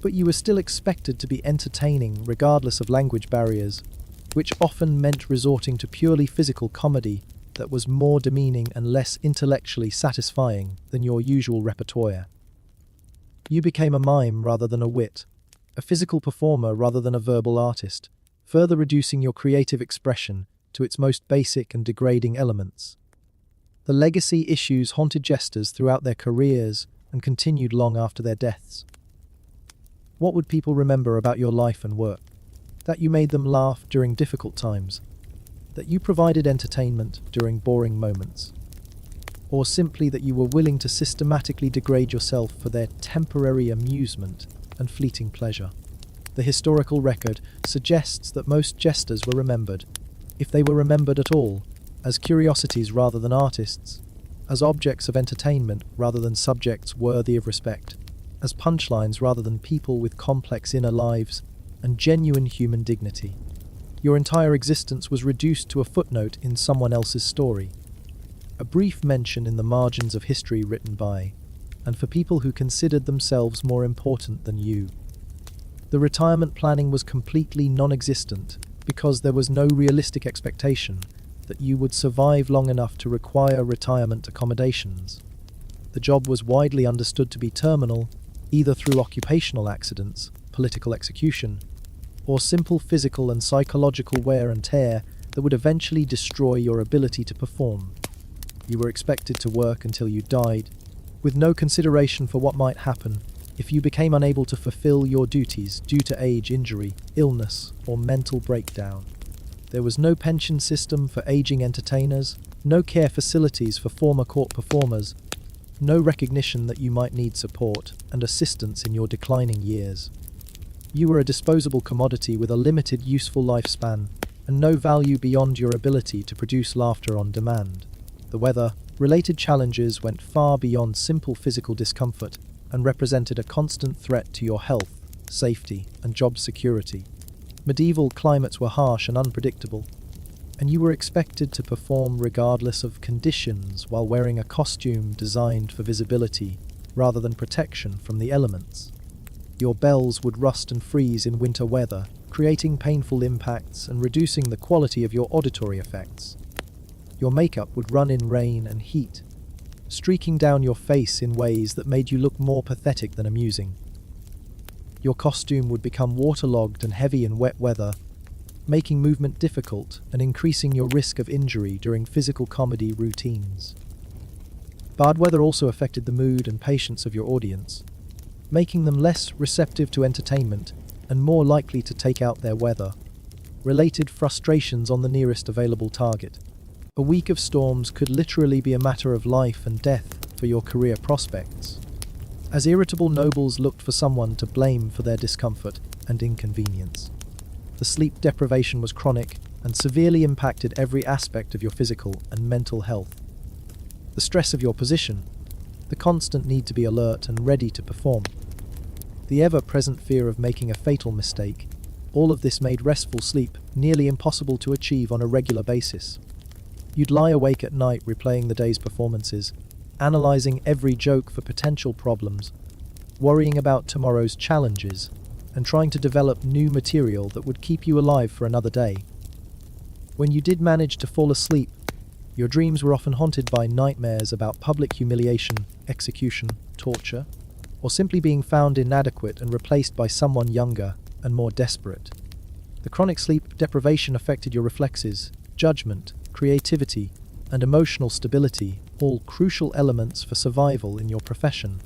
But you were still expected to be entertaining regardless of language barriers, which often meant resorting to purely physical comedy that was more demeaning and less intellectually satisfying than your usual repertoire. You became a mime rather than a wit, a physical performer rather than a verbal artist, further reducing your creative expression to its most basic and degrading elements. The legacy issues haunted jesters throughout their careers and continued long after their deaths. What would people remember about your life and work? That you made them laugh during difficult times, that you provided entertainment during boring moments, or simply that you were willing to systematically degrade yourself for their temporary amusement and fleeting pleasure. The historical record suggests that most jesters were remembered, if they were remembered at all, as curiosities rather than artists, as objects of entertainment rather than subjects worthy of respect, as punchlines rather than people with complex inner lives and genuine human dignity. Your entire existence was reduced to a footnote in someone else's story, a brief mention in the margins of history written by, and for people who considered themselves more important than you. The retirement planning was completely non-existent because there was no realistic expectation that you would survive long enough to require retirement accommodations. The job was widely understood to be terminal, either through occupational accidents, political execution, or simple physical and psychological wear and tear that would eventually destroy your ability to perform. You were expected to work until you died, with no consideration for what might happen if you became unable to fulfill your duties due to age, injury, illness, or mental breakdown. There was no pension system for aging entertainers, no care facilities for former court performers, no recognition that you might need support and assistance in your declining years. You were a disposable commodity with a limited useful lifespan and no value beyond your ability to produce laughter on demand. The weather-related challenges went far beyond simple physical discomfort and represented a constant threat to your health, safety, and job security. Medieval climates were harsh and unpredictable, and you were expected to perform regardless of conditions while wearing a costume designed for visibility rather than protection from the elements. Your bells would rust and freeze in winter weather, creating painful impacts and reducing the quality of your auditory effects. Your makeup would run in rain and heat, streaking down your face in ways that made you look more pathetic than amusing. Your costume would become waterlogged and heavy in wet weather, making movement difficult and increasing your risk of injury during physical comedy routines. Bad weather also affected the mood and patience of your audience, making them less receptive to entertainment and more likely to take out their weather-related frustrations on the nearest available target. A week of storms could literally be a matter of life and death for your career prospects, as irritable nobles looked for someone to blame for their discomfort and inconvenience. The sleep deprivation was chronic and severely impacted every aspect of your physical and mental health. The stress of your position, the constant need to be alert and ready to perform, the ever-present fear of making a fatal mistake, all of this made restful sleep nearly impossible to achieve on a regular basis. You'd lie awake at night replaying the day's performances, analysing every joke for potential problems, worrying about tomorrow's challenges, and trying to develop new material that would keep you alive for another day. When you did manage to fall asleep, your dreams were often haunted by nightmares about public humiliation, execution, torture, or simply being found inadequate and replaced by someone younger and more desperate. The chronic sleep deprivation affected your reflexes, judgment, creativity, and emotional stability, all crucial elements for survival in your profession.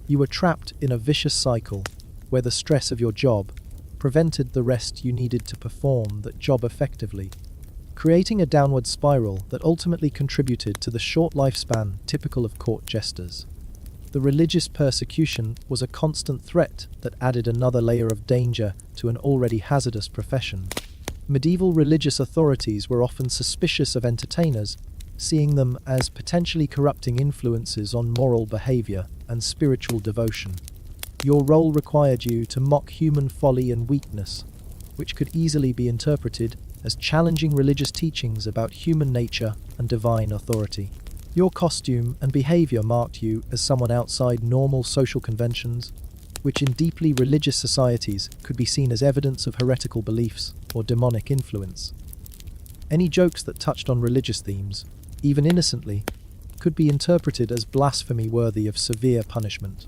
You were trapped in a vicious cycle where the stress of your job prevented the rest you needed to perform that job effectively, creating a downward spiral that ultimately contributed to the short lifespan typical of court jesters. The religious persecution was a constant threat that added another layer of danger to an already hazardous profession. Medieval religious authorities were often suspicious of entertainers, seeing them as potentially corrupting influences on moral behavior and spiritual devotion. Your role required you to mock human folly and weakness, which could easily be interpreted as challenging religious teachings about human nature and divine authority. Your costume and behavior marked you as someone outside normal social conventions, which in deeply religious societies could be seen as evidence of heretical beliefs or demonic influence. Any jokes that touched on religious themes, even innocently, could be interpreted as blasphemy worthy of severe punishment.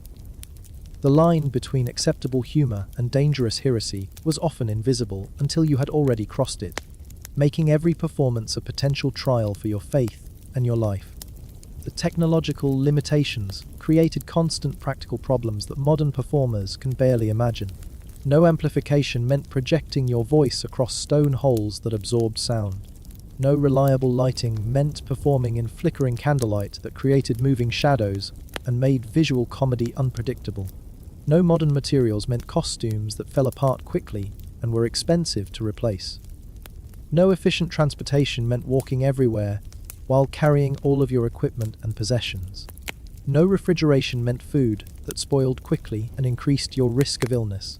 The line between acceptable humor and dangerous heresy was often invisible until you had already crossed it, making every performance a potential trial for your faith and your life. The technological limitations created constant practical problems that modern performers can barely imagine. No amplification meant projecting your voice across stone holes that absorbed sound. No reliable lighting meant performing in flickering candlelight that created moving shadows and made visual comedy unpredictable. No modern materials meant costumes that fell apart quickly and were expensive to replace. No efficient transportation meant walking everywhere while carrying all of your equipment and possessions. No refrigeration meant food that spoiled quickly and increased your risk of illness.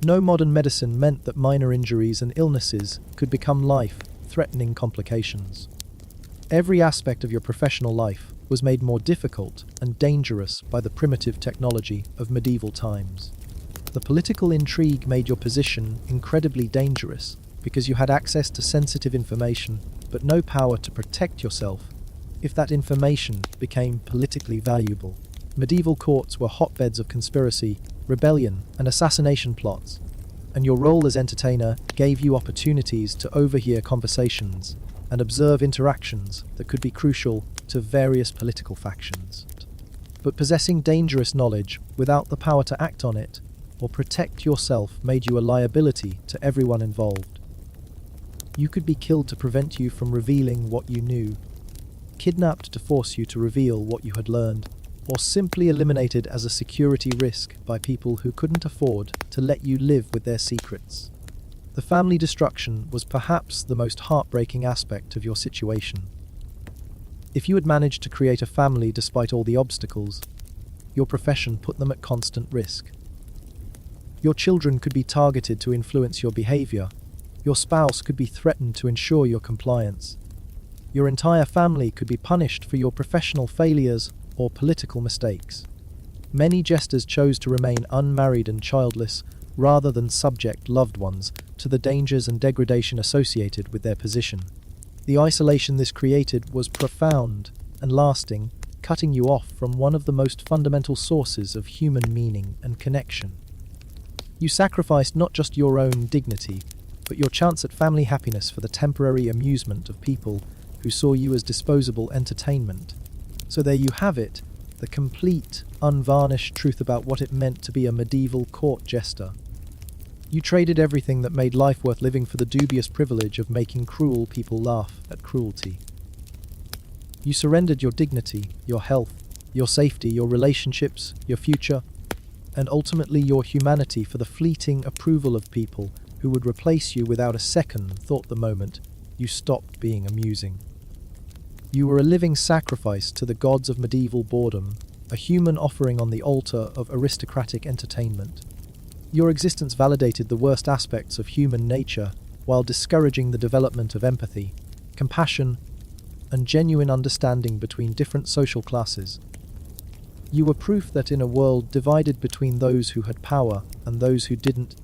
No modern medicine meant that minor injuries and illnesses could become life-threatening complications. Every aspect of your professional life was made more difficult and dangerous by the primitive technology of medieval times. The political intrigue made your position incredibly dangerous because you had access to sensitive information but no power to protect yourself if that information became politically valuable. Medieval courts were hotbeds of conspiracy, rebellion, and assassination plots, and your role as entertainer gave you opportunities to overhear conversations and observe interactions that could be crucial to various political factions. But possessing dangerous knowledge without the power to act on it or protect yourself made you a liability to everyone involved. You could be killed to prevent you from revealing what you knew, kidnapped to force you to reveal what you had learned, or simply eliminated as a security risk by people who couldn't afford to let you live with their secrets. The family destruction was perhaps the most heartbreaking aspect of your situation. If you had managed to create a family despite all the obstacles, your profession put them at constant risk. Your children could be targeted to influence your behavior. Your spouse could be threatened to ensure your compliance. Your entire family could be punished for your professional failures or political mistakes. Many jesters chose to remain unmarried and childless rather than subject loved ones to the dangers and degradation associated with their position. The isolation this created was profound and lasting, cutting you off from one of the most fundamental sources of human meaning and connection. You sacrificed not just your own dignity, but your chance at family happiness for the temporary amusement of people who saw you as disposable entertainment. So there you have it, the complete, unvarnished truth about what it meant to be a medieval court jester. You traded everything that made life worth living for the dubious privilege of making cruel people laugh at cruelty. You surrendered your dignity, your health, your safety, your relationships, your future, and ultimately your humanity for the fleeting approval of people who would replace you without a second thought the moment you stopped being amusing. You were a living sacrifice to the gods of medieval boredom, a human offering on the altar of aristocratic entertainment. Your existence validated the worst aspects of human nature while discouraging the development of empathy, compassion, and genuine understanding between different social classes. You were proof that in a world divided between those who had power and those who didn't,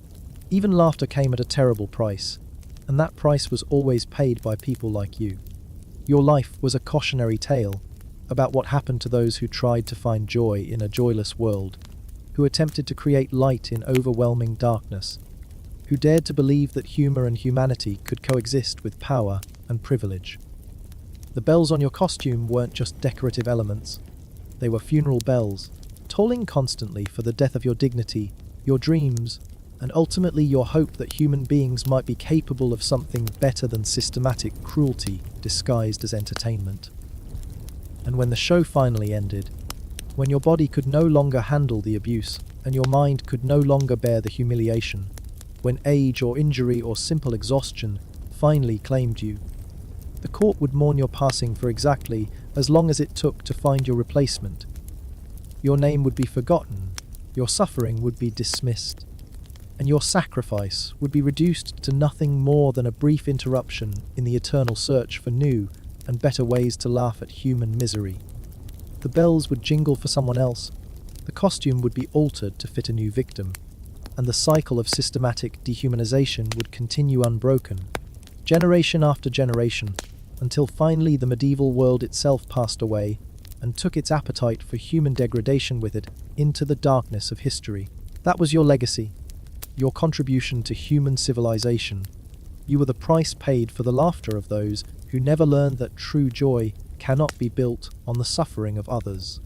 even laughter came at a terrible price, and that price was always paid by people like you. Your life was a cautionary tale about what happened to those who tried to find joy in a joyless world, who attempted to create light in overwhelming darkness, who dared to believe that humor and humanity could coexist with power and privilege. The bells on your costume weren't just decorative elements, they were funeral bells, tolling constantly for the death of your dignity, your dreams, and ultimately your hope that human beings might be capable of something better than systematic cruelty disguised as entertainment. And when the show finally ended, when your body could no longer handle the abuse and your mind could no longer bear the humiliation, when age or injury or simple exhaustion finally claimed you, the court would mourn your passing for exactly as long as it took to find your replacement. Your name would be forgotten, your suffering would be dismissed, and your sacrifice would be reduced to nothing more than a brief interruption in the eternal search for new and better ways to laugh at human misery. The bells would jingle for someone else, the costume would be altered to fit a new victim, and the cycle of systematic dehumanization would continue unbroken, generation after generation, until finally the medieval world itself passed away, and took its appetite for human degradation with it into the darkness of history. That was your legacy, your contribution to human civilization. You were the price paid for the laughter of those who never learned that true joy cannot be built on the suffering of others.